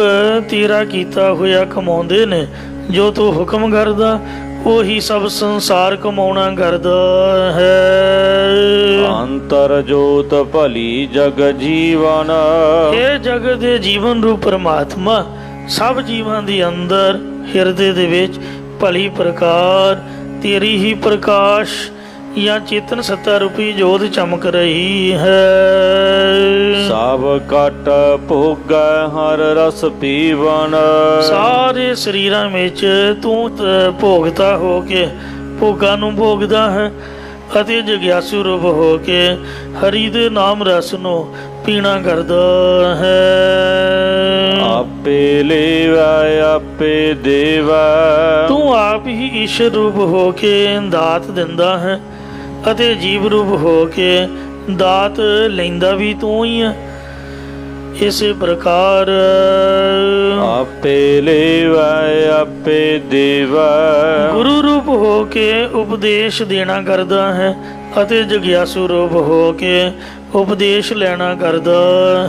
ਤੇਰਾ ਕੀਤਾ ਹੋਇਆ ਕਮਾਉਂਦੇ ਨੇ। ਜੋ ਤੂੰ ਹੁਕਮ ਕਰਦਾ ਉਹੀ ਸਭ ਸੰਸਾਰ ਕਮਾਉਣਾ ਕਰਦਾ ਹੈ। ਅੰਤਰ ਜੋਤ ਭਲੀ ਜਗ ਜੀਵਨ। ਇਹ ਜਗ ਦੇ ਜੀਵਨ ਰੂਪ ਪਰਮਾਤਮਾ ਸਭ ਜੀਵਾਂ ਦੇ ਅੰਦਰ ਹਿਰਦੇ ਦੇ ਵਿੱਚ ਭਲੀ ਪ੍ਰਕਾਰ ਤੇਰੀ ਹੀ ਪ੍ਰਕਾਸ਼ ਜਾਂ ਚੇਤਨ ਸੱਤਾ ਰੂਪੀ ਜੋਤ ਚਮਕ ਰਹੀ ਹੈ। ਸਭ ਘਟ ਭੋਗੈ ਹਰ ਰਸ ਪੀਵਨ। ਸਾਰੇ ਸਰੀਰਾਂ ਵਿੱਚ ਤੂੰ ਭੋਗਤਾ ਹੋ ਕੇ ਭੋਗਾਂ ਨੂੰ ਭੋਗਦਾ ਹੈ ਅਤੇ ਜਗਿਆਸੂ ਰੂਪ ਹੋ ਕੇ ਹਰੀ ਦੇ ਨਾਮ ਰਸ ਨੂੰ ਪੀਣਾ ਕਰਦਾ ਹੈ। ਆਪੇ ਲੇਵੈ ਆਪੇ ਦੇਵੈ। ਤੂੰ ਆਪ ਹੀ ਈਸ਼ਰ ਰੂਪ ਹੋ ਕੇ ਦਾਤ ਦਿੰਦਾ ਹੈ ਅਤੇ ਜੀਵ ਰੂਪ ਹੋ ਕੇ ਦਾਤ ਲੈਂਦਾ ਵੀ ਤੂੰ ਹੀ ਹੈ। ਇਸੇ ਪ੍ਰਕਾਰ ਆਪੇ ਲੇਵੈ ਆਪੇ ਦੇਵੈ। ਗੁਰੂ ਰੂਪ ਹੋ ਕੇ ਉਪਦੇਸ਼ ਦੇਣਾ ਕਰਦਾ ਹੈ ਅਤੇ ਜਗਿਆਸੂ ਰੂਪ ਹੋ ਕੇ ਉਪਦੇਸ਼ ਲੈਣਾ ਕਰਦਾ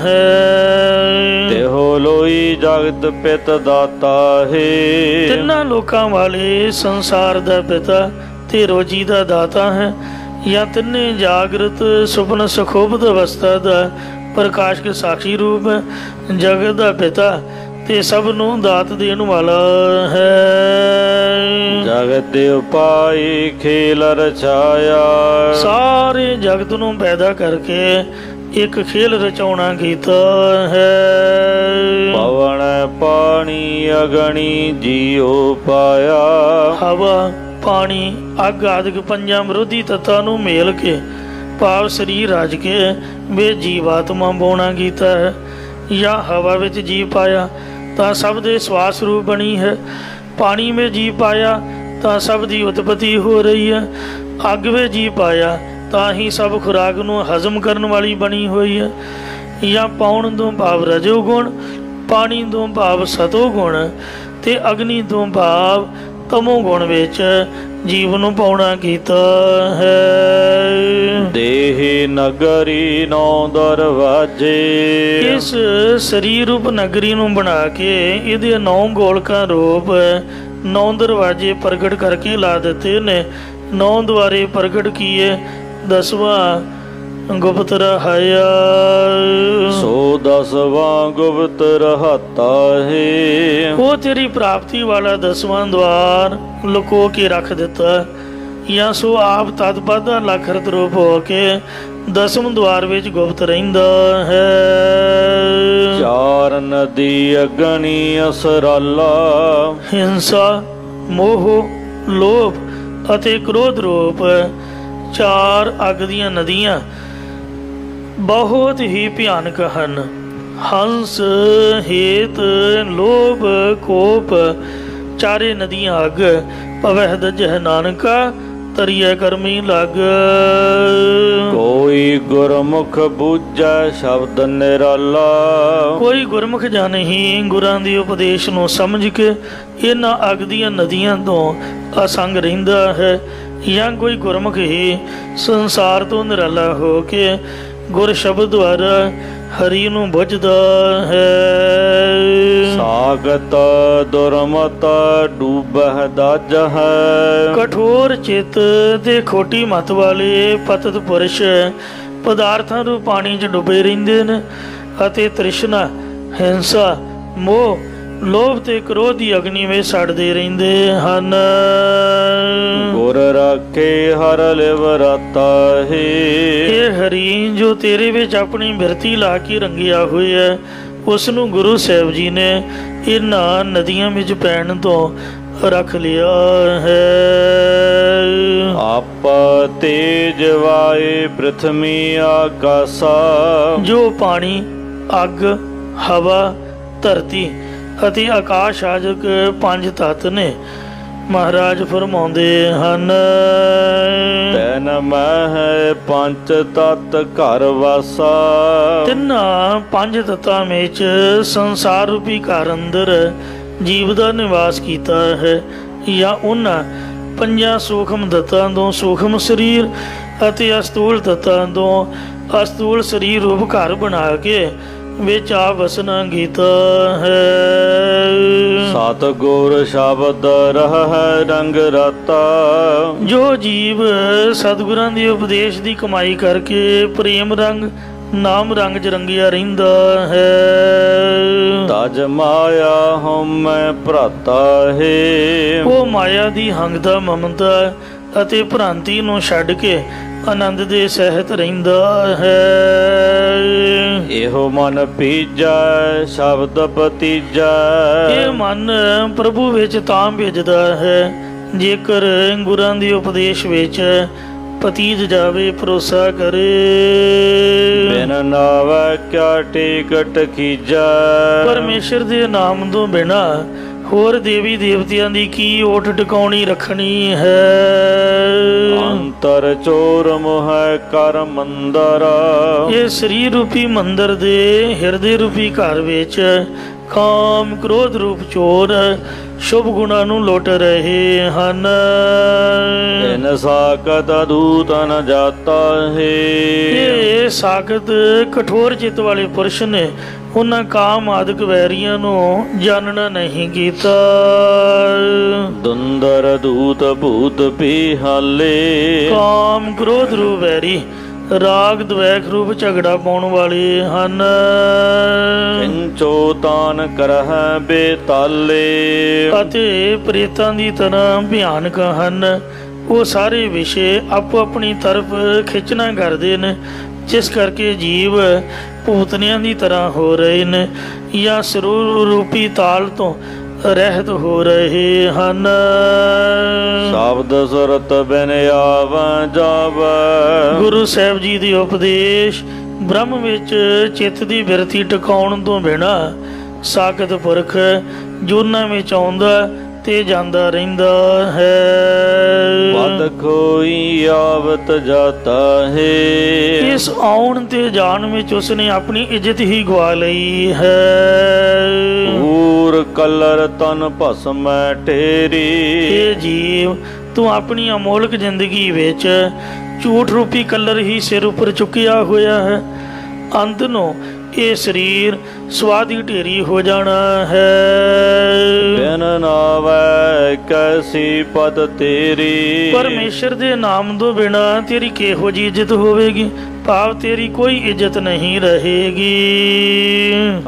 ਹੈ। ਤਿਹੋ ਲੋਈ ਜਗਤ ਪਿਤ ਦਾਤਾ ਹੈ। ਤਿੰਨਾਂ ਲੋਕਾਂ ਵਾਲੇ ਸੰਸਾਰ ਦਾ ਪਿਤਾ ਤੇ ਰੋਜੀ ਦਾ ਦਾਤਾ ਹੈ। ਜਾਂ ਤਿੰਨੇ ਜਾਗਰਤ ਸੁਪਨ ਸੁਖੋਭਤ ਅਵਸਥਾ ਦਾ ਪ੍ਰਕਾਸ਼ਕ ਸਾਖੀ ਰੂਪ ਹੈ। ਜਗਤ ਦਾ ਪਿਤਾ ਤੇ ਸਭ ਨੂੰ ਦਾਤ ਦੇਣ ਵਾਲਾ ਹੈ। ਜਗਤ ਦੇ ਉਪਾਈ ਖੇਲ ਰਚਾਇਆ। ਸਾਰੇ ਜਗਤ ਨੂੰ ਪੈਦਾ ਕਰਕੇ ਇੱਕ ਖੇਲ ਰਚਾਉਣਾ ਕੀਤਾ ਹੈ। ਪਵਨ ਪਾਣੀ ਅਗਣੀ ਜੀਉ ਪਾਇਆ। ਹਵਾ ਪਾਣੀ ਅੱਗ ਆਦਿਕ ਪੰਜਾਂ ਵਿਰੋਧੀ ਤੱਤਾਂ ਨੂੰ ਮੇਲ ਕੇ ਭਾਵ ਸਰੀਰ ਰਜ ਕੇ ਵੇ ਜੀਵਾਤਮਾ ਬੋਣਾ ਕੀਤਾ ਹੈ। ਜਾਂ ਹਵਾ ਵਿੱਚ ਜੀਵ ਪਾਇਆ ਤਾਂ ਸਭ ਦੇ ਸਵਾਸ ਰੂਪ ਬਣੀ ਹੈ। ਪਾਣੀ ਵਿੱਚ ਜੀਵ ਪਾਇਆ ਤਾਂ ਸਭ ਦੀ ਉਤਪਤੀ ਹੋ ਰਹੀ ਹੈ। ਅੱਗ ਵਿੱਚ ਜੀਵ ਪਾਇਆ ਤਾਂ ਹੀ ਸਭ ਖੁਰਾਕ ਨੂੰ ਹਜ਼ਮ ਕਰਨ ਵਾਲੀ ਬਣੀ ਹੋਈ ਹੈ। ਜਾਂ ਪਾਉਣ ਤੋਂ ਭਾਵ ਰਜੋ ਗੁਣ, ਪਾਣੀ ਤੋਂ ਭਾਵ ਸਤੋ ਗੁਣ ਤੇ ਅਗਨੀ ਤੋਂ ਭਾਵ ਤਮੋ ਗੁਣ ਵਿੱਚ ਜੀਵ ਨੂੰ ਪਾਉਣਾ ਕੀਤਾ ਹੈ। ਦੇਹ ਨਗਰੀ ਨੌ ਦਰਵਾਜੇ। ਇਸ ਸਰੀਰ ਰੂਪ ਨਗਰੀ ਨੂੰ ਬਣਾ ਕੇ ਇਹਦੇ 9 ਗੋਲਕਾਂ ਰੂਪ 9 ਦਰਵਾਜੇ ਪ੍ਰਗਟ ਕਰਕੇ ਲਾ ਦਿੱਤੇ ਨੇ। 9 ਦੁਆਰੇ ਪ੍ਰਗਟ ਕੀਏ, 10ਵਾਂ ਗੁਪਤ ਰਹਾਇਆ। ਸੋ 10ਵਾਂ ਗੁਪਤ ਰਹਾਤਾ ਹੈ। ਉਹ ਤੇਰੀ ਪ੍ਰਾਪਤੀ ਵਾਲਾ 10ਵਾਂ ਦੁਆਰ ਲੁਕੋ ਕੇ ਰੱਖ ਦਿੱਤਾ। ਜਾਂ ਸੋ ਆਪ ਤਤਪਦ ਲਖਰਤ ਰੂਪ ਹੋ ਕੇ 10ਵੇਂ ਦੁਆਰ ਵਿੱਚ ਗੁਪਤ ਰਹਿੰਦਾ ਹੈ। ਚਾਰ ਨਦੀ ਅਗਣੀ ਅਸਰਾਲਾ। ਹਿੰਸਾ, ਮੋਹ, ਲੋਭ ਅਤੇ ਕ੍ਰੋਧ ਰੂਪ 4 ਅੱਗ ਦੀਆਂ ਨਦੀਆਂ ਬਹੁਤ ਹੀ ਭਿਆਨਕ ਹਨ। ਹੰਸ, ਹੇਤ, ਲੋਭ, ਕੋਪ ਚਾਰੇ ਨਦੀਆਂ ਅੱਗ ਭਵਹਿ ਦਜਹਿ ਨਾਨਕਾ ਤਰੀਐ ਕਰਮੀ ਲੱਗ। ਕੋਈ ਗੁਰਮੁਖ ਬੂਝੈ ਸ਼ਬਦ ਨਿਰਾਲਾ। ਕੋਈ ਗੁਰਮੁਖ ਜਨ ਹੀ ਗੁਰਾਂ ਦੀ ਉਪਦੇਸ਼ ਨੂੰ ਸਮਝ ਕੇ ਇਹਨਾਂ ਅੱਗ ਦੀਆਂ ਨਦੀਆਂ ਤੋਂ ਅਸੰਗ ਰਹਿੰਦਾ ਹੈ। ਜਾਂ ਕੋਈ ਗੁਰਮੁਖ ਹੀ ਸੰਸਾਰ ਤੋਂ ਨਿਰਾਲਾ ਹੋ ਕੇ ਗੁਰ ਸ਼ਬਦ ਦੁਆਰਾ ਹਰੀ ਨੂੰ ਬੁੱਝਦਾ ਹੈ। ਸਾਗਤ ਦੁਰਮਤ ਡੂਬਹਿ ਦਾਜਹ। ਕਠੋਰ ਚਿੱਤ ਤੇ ਖੋਟੀ ਮੱਤ ਵਾਲੇ ਪਤਿਤ ਪੁਰਸ਼ ਪਦਾਰਥਾਂ ਨੂੰ ਪਾਣੀ 'ਚ ਡੁੱਬੇ ਰਹਿੰਦੇ ਨੇ ਅਤੇ ਤ੍ਰਿਸ਼ਨਾ, ਹਿੰਸਾ, ਮੋਹ, ਲੋਭ ਤੇ ਕ੍ਰੋਧ ਦੀ ਅਗਨੀ ਵਿੱਚ ਸੜਦੇ ਰਹਿੰਦੇ ਹਨ। ਗੁਰ ਰਾਖੇ ਹਰ ਲਿਵ ਰਤਾ ਹੈ। ਇਹ ਹਰੀ ਜੋ ਤੇਰੇ ਵਿੱਚ ਆਪਣੀ ਬਿਰਤੀ ਲਾ ਕੇ ਰੰਗਿਆ ਹੋਇਆ ਹੈ, ਉਸ ਨੂੰ ਗੁਰੂ ਸਾਹਿਬ ਜੀ ਨੇ ਇਹਨਾਂ ਨਦੀਆਂ ਵਿੱਚ ਪੈਣ ਤੋਂ ਰੱਖ ਲਿਆ ਹੈ। ਆਪ ਤੇਜ ਵਾਏ ਪ੍ਰਿਥਵੀ ਆਕਾਸਾ। ਜੋ ਪਾਣੀ, ਅੱਗ, ਹਵਾ, ਧਰਤੀ ਅਤੇ ਆਕਾਸ਼ ਆਦਿਕ ਪੰਜ ਤੱਤ ਨੇ, ਮਹਾਰਾਜ ਫਰਮਾਉਂਦੇ ਹਨ। ਤੈਨ ਮਹਿ ਪੰਚ ਤਤ ਘਰ ਵਾਸਾ। ਤਿੰਨਾਂ ਪੰਜ ਤੱਤਾਂ ਵਿੱਚ ਸੰਸਾਰ ਰੂਪੀ ਘਰ ਅੰਦਰ ਜੀਵ ਦਾ ਨਿਵਾਸ ਕੀਤਾ ਹੈ, ਜਾਂ ਉਹਨਾਂ ਪੰਜਾਂ ਸੂਖਮ ਤੱਤਾਂ ਤੋਂ ਸੂਖਮ ਸਰੀਰ ਅਤੇ ਅਸਤੂਲ ਤੱਤਾਂ ਤੋਂ ਅਸਤੂਲ ਸਰੀਰ ਰੂਪ ਘਰ ਬਣਾ ਕੇ ਵਿੱਚ ਆ ਵਸਣਾ ਕੀਤਾ ਹੈ। ਸਤਿਗੁਰ ਸ਼ਬਦ ਰਹਿ ਰੰਗ ਰਤਾ। ਜੋ ਜੀਵ ਸਤਿਗੁਰਾਂ ਦੇ ਉਪਦੇਸ਼ ਦੀ ਕਮਾਈ ਕਰਕੇ ਪ੍ਰੇਮ ਰੰਗ, ਨਾਮ ਰੰਗ 'ਚ ਰੰਗਿਆ ਰਹਿੰਦਾ ਹੈ। ਤਜ ਮਾਇਆ ਹਉਮੈ ਭਰਾਤਾ ਹੈ। ਉਹ ਮਾਇਆ ਦੀ ਹੰਗਤਾ, ਮਮਤਾ ਅਤੇ ਭ੍ਰਾਂਤੀ ਨੂੰ ਛੱਡ ਕੇ ਆਨੰਦ ਦੇ ਸਹਿਤ ਰਹਿੰਦਾ ਹੈ। ਇਹੋ ਮਨ ਭੀਜੈ ਸ਼ਬਦ ਪਤੀਜੈ। ਇਹ ਮਨ ਪ੍ਰਭੂ ਵਿੱਚ ਤਾਂ ਭਿੱਜਦਾ ਹੈ ਜੇਕਰ ਗੁਰਾਂ ਦੇ ਉਪਦੇਸ਼ ਵਿੱਚ ਪਤੀਜ ਜਾਵੇ, ਭਰੋਸਾ ਕਰੇ। ਬਿਨ ਨਾਵੈ ਕਿਆ ਟਿਕਟ ਖੀਜੈ। ਪਰਮੇਸ਼ਰ ਦੇ ਨਾਮ ਤੋਂ ਬਿਨਾ ਹੋਰ ਦੇਵੀ ਦੇਵਤਿਆਂ ਦੀ ਕੀ ਓਟ ਟਿਕਾਉਣੀ ਰੱਖਣੀ ਹੈ। ਅੰਤਰ ਚੋਰ ਮੋਹ ਕਰ ਮੰਦਰ। ਇਹ ਸਰੀਰ ਰੂਪੀ ਮੰਦਰ ਦੇ ਹਿਰਦੇ ਰੂਪੀ ਘਰ ਵਿੱਚ ਕਾਮ, ਕ੍ਰੋਧ ਰੂਪ ਚੋਰ ਸ਼ੁਭ ਗੁਣਾਂ ਨੂੰ ਲੁੱਟ ਰਹੇ ਹਨ। ਇਨ ਸਾਕਤ ਦੂਤ ਨ ਜਾਤਾ ਹੈ। ਇਹ ਸਾਕਤ ਕਠੋਰ ਚਿੱਤ ਵਾਲੇ ਪੁਰਸ਼ ਨੇ ਉਹਨਾਂ ਕਾਮ ਆਦਿਕ ਵੈਰੀਆਂ ਨੂੰ ਜਾਣਨਾ ਨਹੀਂ ਕੀਤਾ। ਦੁੰਦਰ ਦੂਤ ਭੂਤ ਪਿਹਾਲੇ। ਕਾਮ, ਕ੍ਰੋਧ ਰੂਪ ਵੈਰੀ ਰਾਗ ਦਵੈਖ ਰੂਪ ਝਗੜਾ ਪਾਉਣ ਵਾਲੇ ਹਨ। ਕਿੰਚੋ ਤਾਨ ਕਰਹਿ ਬੇਤਾਲੇ। ਅਤੇ ਪ੍ਰੇਤਾਂ ਦੀ ਤਰ੍ਹਾਂ ਭਿਆਨਕ ਹਨ। ਉਹ ਸਾਰੇ ਵਿਸ਼ੇ ਆਪੋ ਆਪਣੀ ਤਰਫ ਖਿੱਚਣਾ ਕਰਦੇ ਨੇ, ਜਿਸ ਕਰਕੇ ਜੀਵ ਭੂਤਨਿਆਂ ਦੀ ਤਰ੍ਹਾਂ ਹੋ ਰਹੇ ਨੇ ਜਾਂ ਸਰੂਰ ਰੂਪੀ ਤਾਲ ਤੋਂ ਰਹਿਤ ਹੋ ਰਹੇ ਹਨ। ਸ਼ਬਦ ਸੁਰਤ ਬਿਨ ਆਵੈ ਜਾਵੈ। ਗੁਰੂ ਸਾਹਿਬ ਜੀ ਦੇ ਉਪਦੇਸ਼ ਬ੍ਰਹਮ ਵਿੱਚ ਚਿੱਤ ਦੀ ਬਿਰਤੀ ਟਿਕਾਉਣ ਤੋਂ ਬਿਨਾ ਸਾਕਤ ਪੁਰਖ ਜੂਨਾਂ ਵਿੱਚ ਆਉਂਦਾ ਤੇ ਜਾਂਦਾ ਰਹਿੰਦਾ ਹੈ। ਪਦ ਕੋਈ ਆਵਤ ਜਾਤਾ ਹੈ। ਇਸ ਆਉਣ ਤੇ ਜਾਣ ਵਿੱਚ ਉਸਨੇ ਆਪਣੀ ਇੱਜ਼ਤ ਹੀ ਗਵਾ ਲਈ ਹੈ। ਪੂਰ ਕਲਰ ਤਨ ਭਸਮੈ ਠੇਰੀ। ਇਹ ਜੀਵ, ਤੂੰ ਆਪਣੀ ਅਮੋਲਕ ਜ਼ਿੰਦਗੀ ਵਿੱਚ ਝੂਠ ਰੂਪੀ ਕਲਰ ਹੀ ਸਿਰ ਉੱਪਰ ਚੁੱਕਿਆ ਹੋਇਆ ਹੈ। ਅੰਤ ਨੂੰ ਇਹ ਸਰੀਰ ਸਵਾਹ ਦੀ ਢੇਰੀ ਹੋ ਜਾਣਾ ਹੈ। ਬਿਨ ਨਾਵੈ ਕੈਸੀ ਪਦ ਤੇਰੀ। ਪਰਮੇਸ਼ਰ ਦੇ ਨਾਮ ਤੋਂ ਬਿਨਾ ਤੇਰੀ ਕਿਹੋ ਜਿਹੀ ਇੱਜ਼ਤ ਹੋਵੇਗੀ? ਭਾਵ ਤੇਰੀ ਕੋਈ ਇੱਜ਼ਤ ਨਹੀਂ ਰਹੇਗੀ।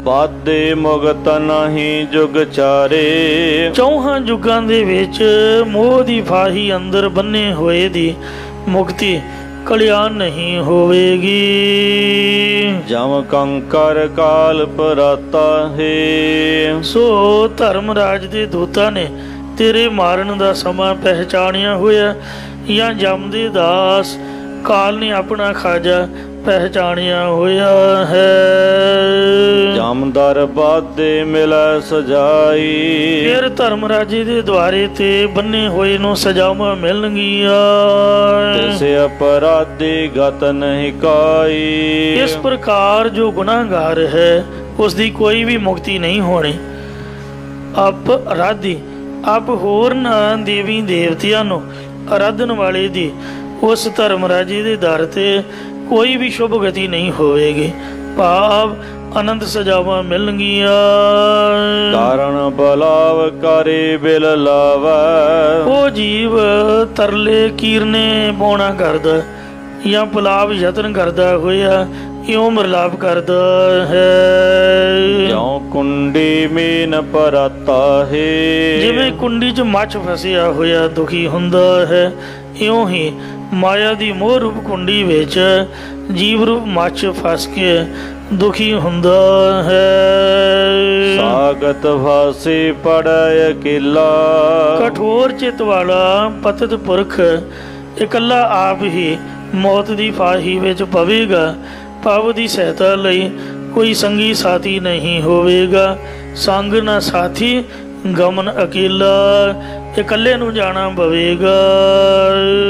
ਬਾਦੇ ਮੁਗਤ ਨਹੀਂ ਜੁਗ ਚਾਰੇ। ਚੌਹਾਂ ਯੁੱਗਾਂ ਦੇ ਵਿੱਚ ਮੋਹ ਦੀ ਫਾਹੀ ਅੰਦਰ ਬੰਨੇ ਹੋਏ ਦੀ ਮੁਕਤੀ ਕਲਿਆਣ ਨਹੀਂ ਹੋਵੇਗੀ। ਜਮ ਕੰਕਰ ਕਾਲ ਪਰਾਤਾ ਹੈ। ਸੋ ਧਰਮਰਾਜ ਦੇ ਦੂਤਾਂ ਨੇ ਤੇਰੇ ਮਾਰਨ ਦਾ ਸਮਾਂ ਪਹਿਚਾਣਿਆ ਹੋਇਆ, ਜਾਂ ਜਮ ਦੇ ਦਾਸ ਕਾਲ ਨੇ ਆਪਣਾ ਖਾਜਾ ਪਹਿਚਾਣਿਆ ਹੋਇਆ ਹੈ। ਜਮਦਰ ਬਾਦੇ ਮਿਲੈ ਸਜਾਈ। ਫਿਰ ਧਰਮਰਾਜੇ ਦੇ ਦੁਆਰੇ ਤੇ ਬੰਨੇ ਹੋਏ ਨੂੰ ਸਜ਼ਾਵਾਂ ਮਿਲਣਗੀਆਂ। ਤਿਸ ਅਪਰਾਧੀ ਗਤ ਨਹੀਂ ਕਾਈ। ਇਸ ਪ੍ਰਕਾਰ ਜੋ ਗੁਨਾਹਗਾਰ ਹੈ ਉਸ ਦੀ ਕੋਈ ਵੀ ਮੁਕਤੀ ਨਹੀਂ ਹੋਣੀ। ਅਪਰਾਧੀ ਆਪ ਹੋਰਨਾਂ ਦੇਵੀ ਦੇਵਤਿਆਂ ਨੂੰ ਆਰਾਧਨ ਵਾਲੇ ਦੀ ਉਸ ਧਰਮ ਰਾਜੇ ਦੇ ਦਰ ਤੇ ਕੋਈ ਵੀ ਸ਼ੁਭ ਗਤੀ ਨਹੀਂ ਹੋਵੇਗੀ। ਭਾਵ ਅਨੰਦ ਸਜਾਵਾਂ ਮਿਲਣਗੀਆਂ। ਕਾਰਨ ਬਲਾਵ ਕਰੇ ਬਿਲ ਲਾਵੈ। ਉਹ ਜੀਵ ਤਰਲੇ ਕੀਰਨੇ ਪਾਉਣਾ ਕਰਦਾ ਜਾਂ ਪਲਾਵ ਯਤਨ ਕਰਦਾ ਹੋਇਆ ਇਉਂ ਮਿਲਾਪ ਕਰਦਾ ਹੈ। ਜਿਉ ਕੁੰਡੀ ਮੀਨ ਪਰਾਤਾ ਹੈ। ਜਿਵੇਂ ਕੁੰਡੀ 'ਚ ਮੱਛ ਫਸਿਆ ਹੋਇਆ ਦੁਖੀ ਹੁੰਦਾ ਹੈ, ਇਉਂ ਹੀ ਮਾਇਆ ਦੀ ਮੋਹ ਰੂਪ ਕੁੰਡੀ ਵਿੱਚ ਜੀਵ ਰੂਪ ਮੱਛ ਫਸ ਕੇ ਦੁਖੀ ਹੁੰਦਾ ਹੈ। ਸਾਗਤ ਫਾਸੀ ਪੜੈ ਅਕੇਲਾ। ਕਠੋਰ ਚਿਤ ਵਾਲਾ ਪਤਿਤ ਪੁਰਖ ਇਕੱਲਾ ਆਪ ਹੀ ਮੌਤ ਦੀ ਫਾਹੀ ਵਿੱਚ ਪਵੇਗਾ। ਭਵ ਦੀ ਸਹਾਇਤਾ ਲਈ ਕੋਈ ਸੰਗੀ ਸਾਥੀ ਨਹੀਂ ਹੋਵੇਗਾ। ਸੰਗ ਨਾ ਸਾਥੀ ਗਮਨ ਅਕੇਲਾ, ਇਕੱਲੇ ਨੂੰ ਜਾਣਾ ਪਵੇਗਾ।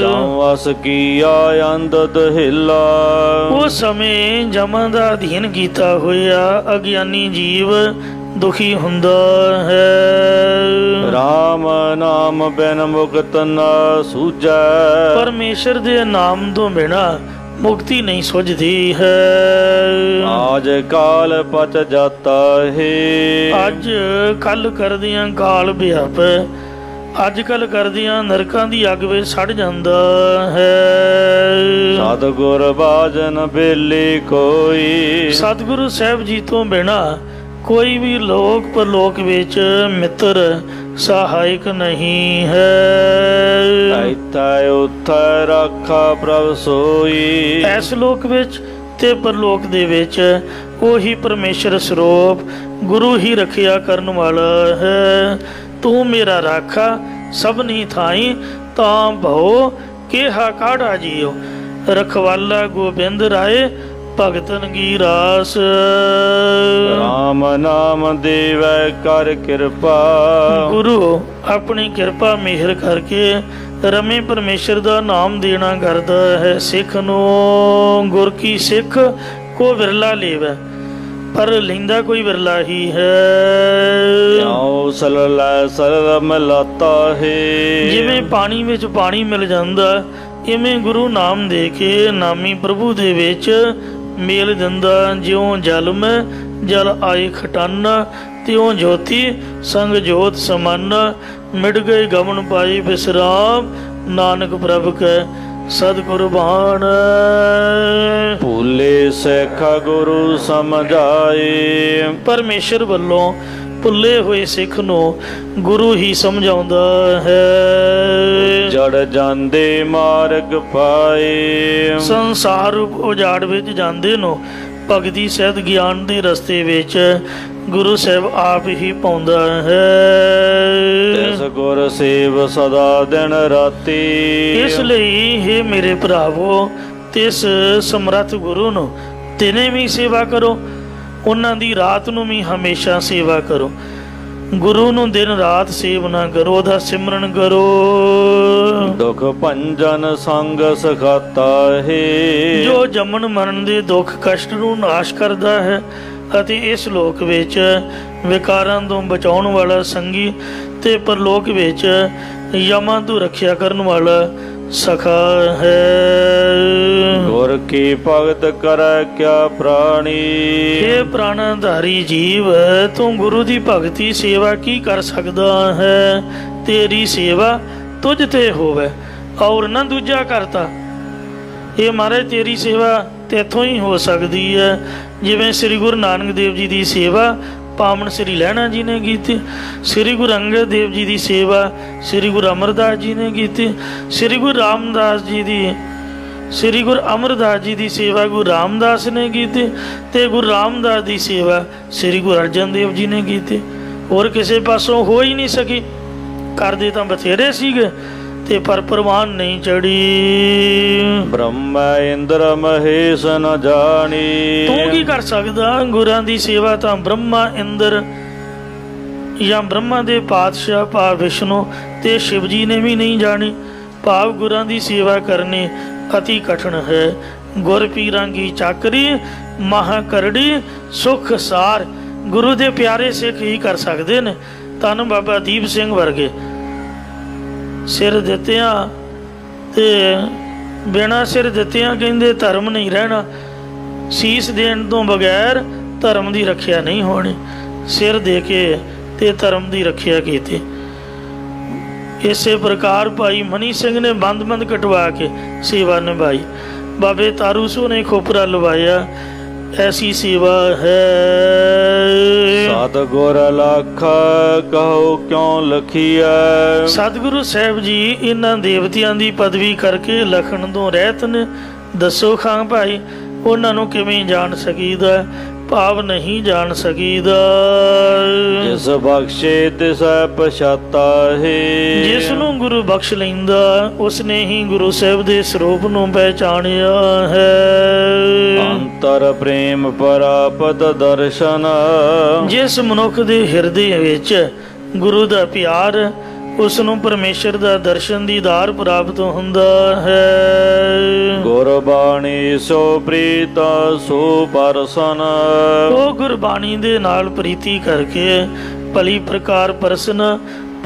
ਜਮ ਵਸ ਕੀਆ ਅੰਧ ਦਹਿਲਾ। ਉਸ ਸਮੇਂ ਜਮਾਂ ਦਾ ਅਧੀਨ ਕੀਤਾ ਹੋਇਆ ਅਗਿਆਨੀ ਜੀਵ ਦੁਖੀ ਹੁੰਦਾ ਹੈ। ਰਾਮ ਨਾਮ ਬਿਨ ਮੁਕਤ ਨਾ ਸੂਝੈ। ਪਰਮੇਸ਼ਰ ਦੇ ਨਾਮ ਤੋਂ ਬਿਨਾਂ ਮੁਕਤੀ ਨਹੀਂ ਸੁਝਦੀ ਹੈ। ਆਜ ਕਾਲ ਪਚ ਜਾਤਾ ਹੈ। ਅੱਜ ਕੱਲ ਕਰਦਿਆਂ ਕਾਲ ਵਿਆਪ, ਅੱਜ ਕੱਲ ਕਰਦਿਆਂ ਨਰਕਾਂ ਦੀ ਅੱਗ ਵਿੱਚ ਸੜ ਜਾਂਦਾ ਹੈ। ਸਤਿਗੁਰ ਬਾਜਨ ਬੇਲੀ ਕੋਈ। ਸਤਿਗੁਰੂ ਸਾਹਿਬ ਜੀ ਤੋਂ ਬਿਨਾਂ ਕੋਈ ਵੀ ਲੋਕ ਪਰਲੋਕ ਵਿੱਚ ਮਿੱਤਰ ਸਹਾਇਕ ਨਹੀਂ ਹੈ। ਇੱਥੇ ਉੱਥੇ ਰਾਖਾ ਪ੍ਰਭ ਸੋਈ। ਇਸ ਲੋਕ ਵਿੱਚ ਤੇ ਪਰਲੋਕ ਦੇ ਵਿੱਚ ਉਹੀ ਪਰਮੇਸ਼ਰ ਸਰੂਪ ਗੁਰੂ ਹੀ ਰੱਖਿਆ ਕਰਨ ਵਾਲਾ ਹੈ। ਤੂੰ ਮੇਰਾ ਰਾਖਾ ਸਭਨੀ ਥਾਈ ਤਾਂ ਭਉ ਕਿਹਾ ਕਾੜਾ ਜੀਓ। ਰਖਵਾਲਾ ਗੋਬਿੰਦ ਰਾਏ ਭਗਤਨ ਕੀ ਰਾਸ। ਰਾਮ ਨਾਮ ਦੇਵੈ ਕਰ ਕਿਰਪਾ। ਗੁਰੂ ਆਪਣੀ ਕਿਰਪਾ ਮਿਹਰ ਕਰਕੇ ਰਮੇ ਪਰਮੇਸ਼ਰ ਦਾ ਨਾਮ ਦੇਣਾ ਕਰਦਾ ਹੈ। ਸਿੱਖ ਨੂੰ ਗੁਰ ਕੀ ਸਿੱਖ ਕੋ ਵਿਰਲਾ ਲੇਵੈ, ਪਰ ਲੈਂਦਾ ਕੋਈ ਵਿਰਲਾ ਹੀ ਹੈ। ਸਲਲ ਮਿਲਾਤਾ ਹੈ। ਜਿਵੇਂ ਪਾਣੀ ਵਿੱਚ ਪਾਣੀ ਮਿਲ ਜਾਂਦਾ, ਇਵੇਂ ਗੁਰੂ ਨਾਮ ਦੇ ਕੇ ਨਾਮੀ ਪ੍ਰਭੂ ਦੇ ਵਿੱਚ ਮੇਲ ਦਿੰਦਾ। ਜਿਉਂ ਜਲ ਮੈਂ ਜਲ ਆਏ ਖਟਾਨਾ, ਤਿਉਂ ਜੋਤੀ ਸੰਗ ਜੋਤ ਸਮਾਨਾ। ਮਿਟ ਗਏ ਗਮਨ ਪਾਈ ਵਿਸਰਾਮ, ਨਾਨਕ ਪ੍ਰਭ ਕੈ ਸਦ ਕੁਰਬਾਨ। ਭੂਲੇ ਸਿੱਖਾ ਗੁਰੂ ਸਮਝਾਏ। ਪਰਮੇਸ਼ਰ ਵੱਲੋਂ ਭੁੱਲੇ ਹੋਏ ਸਿੱਖ ਨੂੰ ਗੁਰੂ ਹੀ ਸਮਝਾਉਂਦਾ ਹੈ। ਜੜ ਜਾਂਦੇ ਮਾਰਗ ਪਾਏ। ਸੰਸਾਰ ਰੂਪ ਉਜਾੜ ਵਿੱਚ ਜਾਂਦੇ ਨੂੰ ਭਗਤੀ ਸਹਿਤ ਗਿਆਨ ਦੇ ਰਸਤੇ ਵਿੱਚ ਗੁਰੂ ਸਾਹਿਬ ਆਪ ਹੀ ਪਾਉਂਦਾ ਹੈ। ਤਿਸ ਗੁਰ ਸੇਵ ਸਦਾ ਦਿਨ ਰਾਤੀ। ਇਸ ਲਈ हे ਮੇਰੇ ਭਰਾਵੋ, ਤਿਸ ਸਮਰੱਥ ਗੁਰੂ ਨੂੰ ਦਿਨੇ ਵੀ ਸੇਵਾ ਕਰੋ, ਉਹਨਾਂ ਦੀ ਰਾਤ ਨੂੰ ਵੀ ਹਮੇਸ਼ਾ ਸੇਵਾ ਕਰੋ। ਗੁਰੂ ਨੂੰ ਦਿਨ ਰਾਤ ਸੇਵਨਾ ਕਰੋ, ਉਹਦਾ ਸਿਮਰਨ ਕਰੋ। ਦੁਖ ਭੰਜਨ ਸੰਗ ਸਖਾਤਾ ਹੈ। ਜੋ ਜੰਮਣ ਮਰਨ ਦੇ ਦੁੱਖ ਕਸ਼ਟ ਨੂੰ ਨਾਸ਼ ਕਰਦਾ ਹੈ ਅਤੇ ਇਸ ਲੋਕ ਵਿੱਚ ਵਿਕਾਰਾਂ ਤੋਂ ਬਚਾਉਣ ਵਾਲਾ ਸੰਗੀ ਤੇ ਪਰਲੋਕ ਵਿੱਚ ਯਮਾਂ ਤੋਂ ਰੱਖਿਆ ਕਰਨ ਵਾਲਾ ਸਖਾ ਹੈ। ਗੁਰ ਕੀ ਭਗਤ ਕਰੈ ਕਿਆ ਪ੍ਰਾਣੀ। ਇਹ ਪ੍ਰਾਣਧਾਰੀ ਜੀਵ, ਤੂੰ ਗੁਰੂ ਦੀ ਭਗਤੀ ਸੇਵਾ ਕੀ ਕਰ ਸਕਦਾ ਹੈ। ਤੇਰੀ ਸੇਵਾ ਤੁਝ ਤੇ ਹੋਵੇ ਔਰ ਨਾ ਦੂਜਾ ਕਰਤਾ। ਇਹ ਮਹਾਰਾਜ ਤੇਰੀ ਸੇਵਾ ਤੇਥੋਂ ਹੀ ਹੋ ਸਕਦੀ ਹੈ। ਜਿਵੇਂ ਸ੍ਰੀ ਗੁਰੂ ਨਾਨਕ ਦੇਵ ਜੀ ਦੀ ਸੇਵਾ ਪਾਵਨ ਸ੍ਰੀ ਲਹਿਣਾ ਜੀ ਨੇ ਕੀਤੀ, ਸ੍ਰੀ ਗੁਰੂ ਅੰਗਦ ਦੇਵ ਜੀ ਦੀ ਸੇਵਾ ਸ੍ਰੀ ਗੁਰੂ ਅਮਰਦਾਸ ਜੀ ਨੇ ਕੀਤੀ, ਸ੍ਰੀ ਗੁਰੂ ਰਾਮਦਾਸ ਜੀ ਦੀ ਸ੍ਰੀ ਗੁਰੂ ਅਮਰਦਾਸ ਜੀ ਦੀ ਸੇਵਾ ਗੁਰੂ ਰਾਮਦਾਸ ਨੇ ਕੀਤੀ, ਤੇ ਗੁਰੂ ਰਾਮਦਾਸ ਦੀ ਸੇਵਾ ਸ੍ਰੀ ਗੁਰੂ ਅਰਜਨ ਦੇਵ ਜੀ ਨੇ ਕੀਤੀ। ਹੋਰ ਕਿਸੇ ਪਾਸੋਂ ਹੋ ਹੀ ਨਹੀਂ ਸਕੀ। ਕਰਦੇ ਤਾਂ ਬਥੇਰੇ ਸੀਗੇ ਤੇ ਪਰ ਪ੍ਰਵਾਨ ਨਹੀਂ ਚੜੀ। ਬ੍ਰਹਮਾ ਇੰਦਰ ਮਹੇਸ਼ ਨ ਜਾਣੀ। ਤੂੰ ਕੀ ਕਰ ਸਕਦਾ। ਗੁਰਾਂ ਦੀ ਸੇਵਾ ਤਾਂ ਬ੍ਰਹਮਾ ਇੰਦਰ ਜਾਂ ਬ੍ਰਹਮਾ ਦੇ ਪਾਤਸ਼ਾਹ ਭਾਵ ਵਿਸ਼ਨੂੰ ਤੇ ਸ਼ਿਵ ਜੀ ਨੇ ਵੀ ਨਹੀਂ ਜਾਣੀ। ਭਾਵ ਗੁਰਾਂ ਦੀ ਸੇਵਾ ਕਰਨੀ ਅਤੀ ਕਠਿਨ ਹੈ। ਗੁਰ ਪੀਰਾਂ ਕੀ ਚਾਕਰੀ ਮਹਾ ਕਰੜੀ ਸੁਖ ਸਾਰ। ਗੁਰੂ ਦੇ ਪਿਆਰੇ ਸਿੱਖ ਹੀ ਕਰ ਸਕਦੇ ਨੇ। ਧੰਨ ਬਾਬਾ ਦੀਪ ਸਿੰਘ ਵਰਗੇ ਸਿਰ ਦਿੱਤਿਆਂ ਤੇ ਬਿਨਾਂ ਸਿਰ ਦਿੱਤਿਆਂ ਕਹਿੰਦੇ ਧਰਮ ਨਹੀਂ ਰਹਿਣਾ। ਸੀਸ ਦੇਣ ਤੋਂ ਬਗੈਰ ਧਰਮ ਦੀ ਰੱਖਿਆ ਨਹੀਂ ਹੋਣੀ। ਸਿਰ ਦੇ ਕੇ ਤੇ ਧਰਮ ਦੀ ਰੱਖਿਆ ਕੀਤੀ। ਇਸੇ ਪ੍ਰਕਾਰ ਭਾਈ ਮਨੀ ਸਿੰਘ ਨੇ ਬੰਦ ਕਟਵਾ ਕੇ ਸੇਵਾ ਨਿਭਾਈ। ਬਾਬੇ ਤਾਰੂ ਸੋ ਨੇ ਖੋਪਰਾ ਲਵਾਇਆ। ਐਸੀ ਸੇਵਾ ਹੈ। ਸਤਿਗੁਰ ਲਖ ਕਹੋ ਕਿਉਂ ਲਖੀਐ। ਸਤਿਗੁਰੂ ਸਾਹਿਬ ਜੀ ਇਹਨਾਂ ਦੇਵਤਿਆਂ ਦੀ ਪਦਵੀ ਕਰਕੇ ਲਖਣ ਤੋਂ ਰਹਿਤ ਨੇ। ਦੱਸੋ ਖਾਂ ਭਾਈ ਉਹਨਾਂ ਨੂੰ ਕਿਵੇਂ ਜਾਣ ਸਕੀਦਾ, ਭਾਵ ਨਹੀਂ ਜਾਣ ਸਕੀਦਾ। ਜਿਸ ਬਖਸ਼ੇ ਤਿਸੈ ਪਛਾਤਾ ਹੈ। ਜਿਸ ਨੂੰ ਗੁਰੂ ਬਖਸ਼ ਲੈਂਦਾ ਉਸਨੇ ਹੀ ਗੁਰੂ ਸਾਹਿਬ ਦੇ ਸਰੂਪ ਨੂੰ ਪਹਿਚਾਣਿਆ ਹੈ। ਅੰਤਰ ਪ੍ਰੇਮ ਪ੍ਰਾਪਤ ਦਰਸ਼ਨ। ਜਿਸ ਮਨੁੱਖ ਦੇ ਹਿਰਦੇ ਵਿੱਚ ਗੁਰੂ ਦਾ ਪਿਆਰ, ਉਸ ਨੂੰ ਪਰਮੇਸ਼ਰ ਦਾ ਦਰਸ਼ਨ ਦੀਦਾਰ ਪ੍ਰਾਪਤ ਹੁੰਦਾ ਹੈ। ਗੁਰਬਾਣੀ ਸੋ ਪ੍ਰੀਤ ਸੋ ਪਰਸਨ। ਉਹ ਗੁਰਬਾਣੀ ਦੇ ਨਾਲ ਪ੍ਰੀਤੀ ਕਰਕੇ ਭਲੀ ਪ੍ਰਕਾਰ ਪਰਸਨ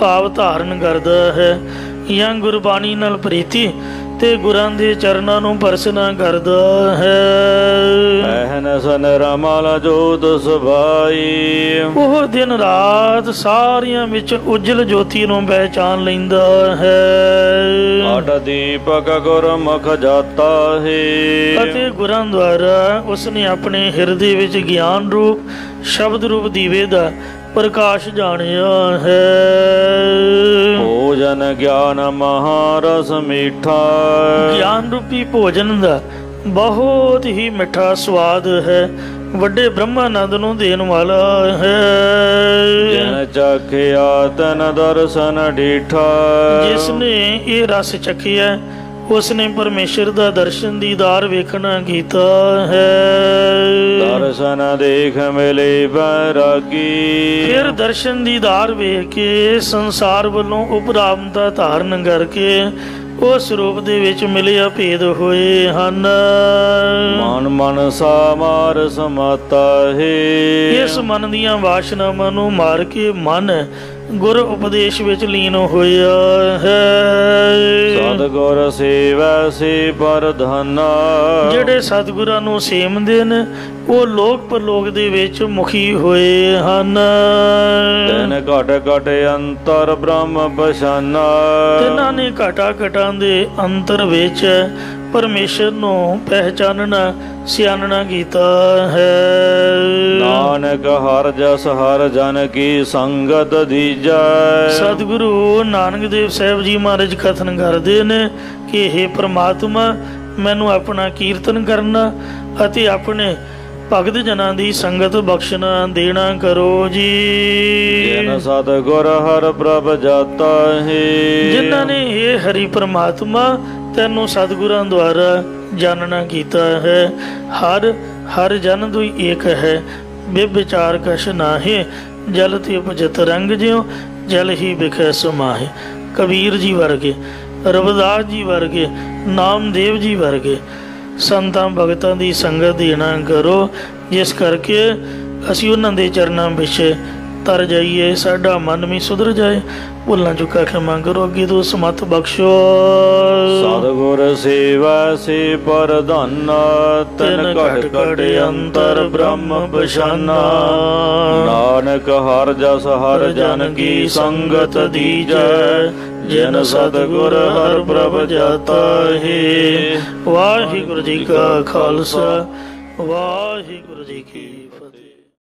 ਭਾਵ ਧਾਰਨ ਕਰਦਾ ਹੈ। ਜਾਂ ਗੁਰਬਾਣੀ ਨਾਲ ਪ੍ਰੀਤੀ ਤੇ ਗੁਰਾਂ ਦੇ ਚਰਨਾਂ ਨੂੰ ਪਰਸਨਾ ਕਰਦਾ ਹੈ। ਅਹਨਸ ਨਿਰਮਲ ਜੋਤ ਸਭਾਈ। ਉਹ ਦਿਨ ਰਾਤ ਸਾਰਿਆਂ ਵਿੱਚ ਉਜਲ ਜੋਤੀ ਨੂੰ ਪਹਿਚਾਨ ਲੈਂਦਾ ਹੈ। ਅਟ ਦੀਪਕ ਗੁਰਮੁਖ ਜਾਤਾ ਹੈ। ਅਤੇ ਗੁਰਾਂ ਦੁਆਰਾ ਉਸਨੇ ਆਪਣੇ ਹਿਰਦੇ ਵਿੱਚ ਗਿਆਨ ਰੂਪ ਸ਼ਬਦ ਰੂਪ ਦੀਵੇ ਦਾ ਪ੍ਰਕਾਸ਼ ਜਾਣਿਆ ਹੈ। ਭੋਜਨ ਗਿਆਨ ਮਹਾਰਸ ਮੀਠਾ। ਗਿਆਨ ਰੂਪੀ ਭੋਜਨ ਦਾ ਬਹੁਤ ਹੀ ਮਿੱਠਾ ਸਵਾਦ ਹੈ। ਵੱਡੇ ਬ੍ਰਹਮਾਨੰਦ ਨੂੰ ਦੇਣ ਵਾਲਾ ਹੈ। ਜਿਨ ਚਖਿਆ ਤਨ ਦਰਸ਼ਨ ਡੀਠਾ। ਜਿਸ ਨੇ ਇਹ ਰਸ ਚਖਿਆ ਉਸਨੇ ਪਰਮੇਸ਼ਰ ਦਾ ਦਰਸ਼ਨ ਦੀਦਾਰ ਵੇਖਣਾ ਕੀਤਾ ਹੈ। ਦਰਸ਼ਨ ਦੇਖ ਮਿਲੇ ਬੈਰਾਗੀ। ਫਿਰ ਦਰਸ਼ਨ ਦੀਦਾਰ ਵੇਖ ਕੇ ਸੰਸਾਰ ਵੱਲੋਂ ਉਪਰਾਮਤਾ ਧਾਰਨ ਕਰਕੇ ਉਸ ਰੂਪ ਦੇ ਵਿੱਚ ਮਿਲਿਆ ਭੇਦ ਹੋਏ ਹਨ। ਮਨ ਮਨ ਸਾਮਾਰ ਸਮਾਤਾ ਹੈ। ਇਸ ਮਨ ਦੀਆਂ ਵਾਸ਼ਨਾਵਾਂ ਨੂੰ ਮਾਰ ਕੇ ਮਨ ਗੁਰ ਉਪਦੇਸ਼ ਵਿੱਚ ਲੀਨ ਹੋਇਆ ਹੈ। ਸਤਿਗੁਰ ਸੇਵੈ ਸੇ ਪਰਧਾਨਾ। ਜਿਹੜੇ ਸਤਿਗੁਰਾਂ ਨੂੰ ਸੇਵਦੇ ਨੇ ਉਹ ਲੋਕ ਪਰਲੋਕ ਦੇ ਵਿੱਚ ਮੁਖੀ ਹੋਏ ਹਨ। ਤਿਨ ਘਟ ਘਟ ਅੰਤਰ ਬ੍ਰਹਮ ਪਛਾਨਾ। ਤਿੰਨਾਂ ਨੇ ਘਟਾ ਘਟਾਂ ਦੇ ਅੰਤਰ ਵਿੱਚ ਪਰਮੇਸ਼ਰ ਨੂੰ ਪਹਿਚਾਨਣਾ ਸਿਆਣਨਾ ਕੀਤਾ ਹੈ। ਨਾਨਕ ਹਰ ਜਸ ਹਰ ਜਨ ਕੀ ਸੰਗਤ ਦੀਜੈ। ਸਤਿਗੁਰੂ ਨਾਨਕ ਦੇਵ ਸਾਹਿਬ ਜੀ ਮਹਾਰਾਜ ਕਥਨ ਕਰਦੇ ਨੇ ਕਿ ਹੇ ਪ੍ਰਮਾਤਮਾ ਮੈਨੂੰ ਆਪਣਾ ਕੀਰਤਨ ਕਰਨਾ ਅਤੇ ਆਪਣੇ ਭਗਤ ਜਨਾਂ ਦੀ ਸੰਗਤ ਬਖਸ਼ਣਾ ਦੇਣਾ ਕਰੋ ਜੀ। ਜਿਨ ਸਤਿਗੁਰ ਹਰ ਪ੍ਰਭ ਜਾਤਾ ਹੈ। ਜਿਨ੍ਹਾਂ ਨੇ ਇਹ ਹਰੀ ਪ੍ਰਮਾਤਮਾ ਤੈਨੂੰ ਸਤਿਗੁਰਾਂ ਦੁਆਰਾ ਜਾਣਨਾ ਕੀਤਾ ਹੈ। ਹਰ ਜਨ ਦੁਈ ਏਕ ਹੈ। ਬੇਵਿਚਾਰ ਕਛ ਨਾਹੀ। ਜਲ ਤੇ ਉਪਜਤ ਰੰਗ ਜਿਉ ਜਲ ਹੀ ਬਿਖੈ ਸਮਾਹੇ। ਕਬੀਰ ਜੀ ਵਰਗੇ, ਰਵਿਦਾਸ ਜੀ ਵਰਗੇ, ਨਾਮਦੇਵ ਜੀ ਵਰਗੇ ਸੰਤਾਂ ਭਗਤਾਂ ਦੀ ਸੰਗਤ ਦੇਣਾ ਕਰੋ, ਜਿਸ ਕਰਕੇ ਅਸੀਂ ਉਹਨਾਂ ਦੇ ਚਰਨਾਂ ਵਿੱਚ ਤਰ ਜਾਈਏ, ਸਾਡਾ ਮਨ ਵੀ ਸੁਧਰ ਜਾਏ। ਭੁੱਲਾਂ ਚੁੱਕਾ ਖਿਮਾ ਕਰੋ, ਅੱਗੇ ਤੋਂ ਸਮਤ ਬਖਸ਼ੋ। ਸਤਿਗੁਰ ਸੇਵਾ ਸੇ ਪਰਧਾਨਾ। ਤਿਨ ਘਟ ਘਟ ਅੰਤਰ ਬ੍ਰਹਮ ਪਛਾਨਾ। ਨਾਨਕ ਹਰ ਜਸ ਹਰ ਜਨ ਕੀ ਸੰਗਤ ਦੀਜੈ। ਜਿਨ ਸਤਿਗੁਰ ਹਰ ਪ੍ਰਭ ਜਾਤਾ ਹੈ। ਵਾਹਿਗੁਰੂ ਜੀ ਕਾ ਖਾਲਸਾ ਵਾਹਿਗੁਰੂ ਜੀ ਕੀ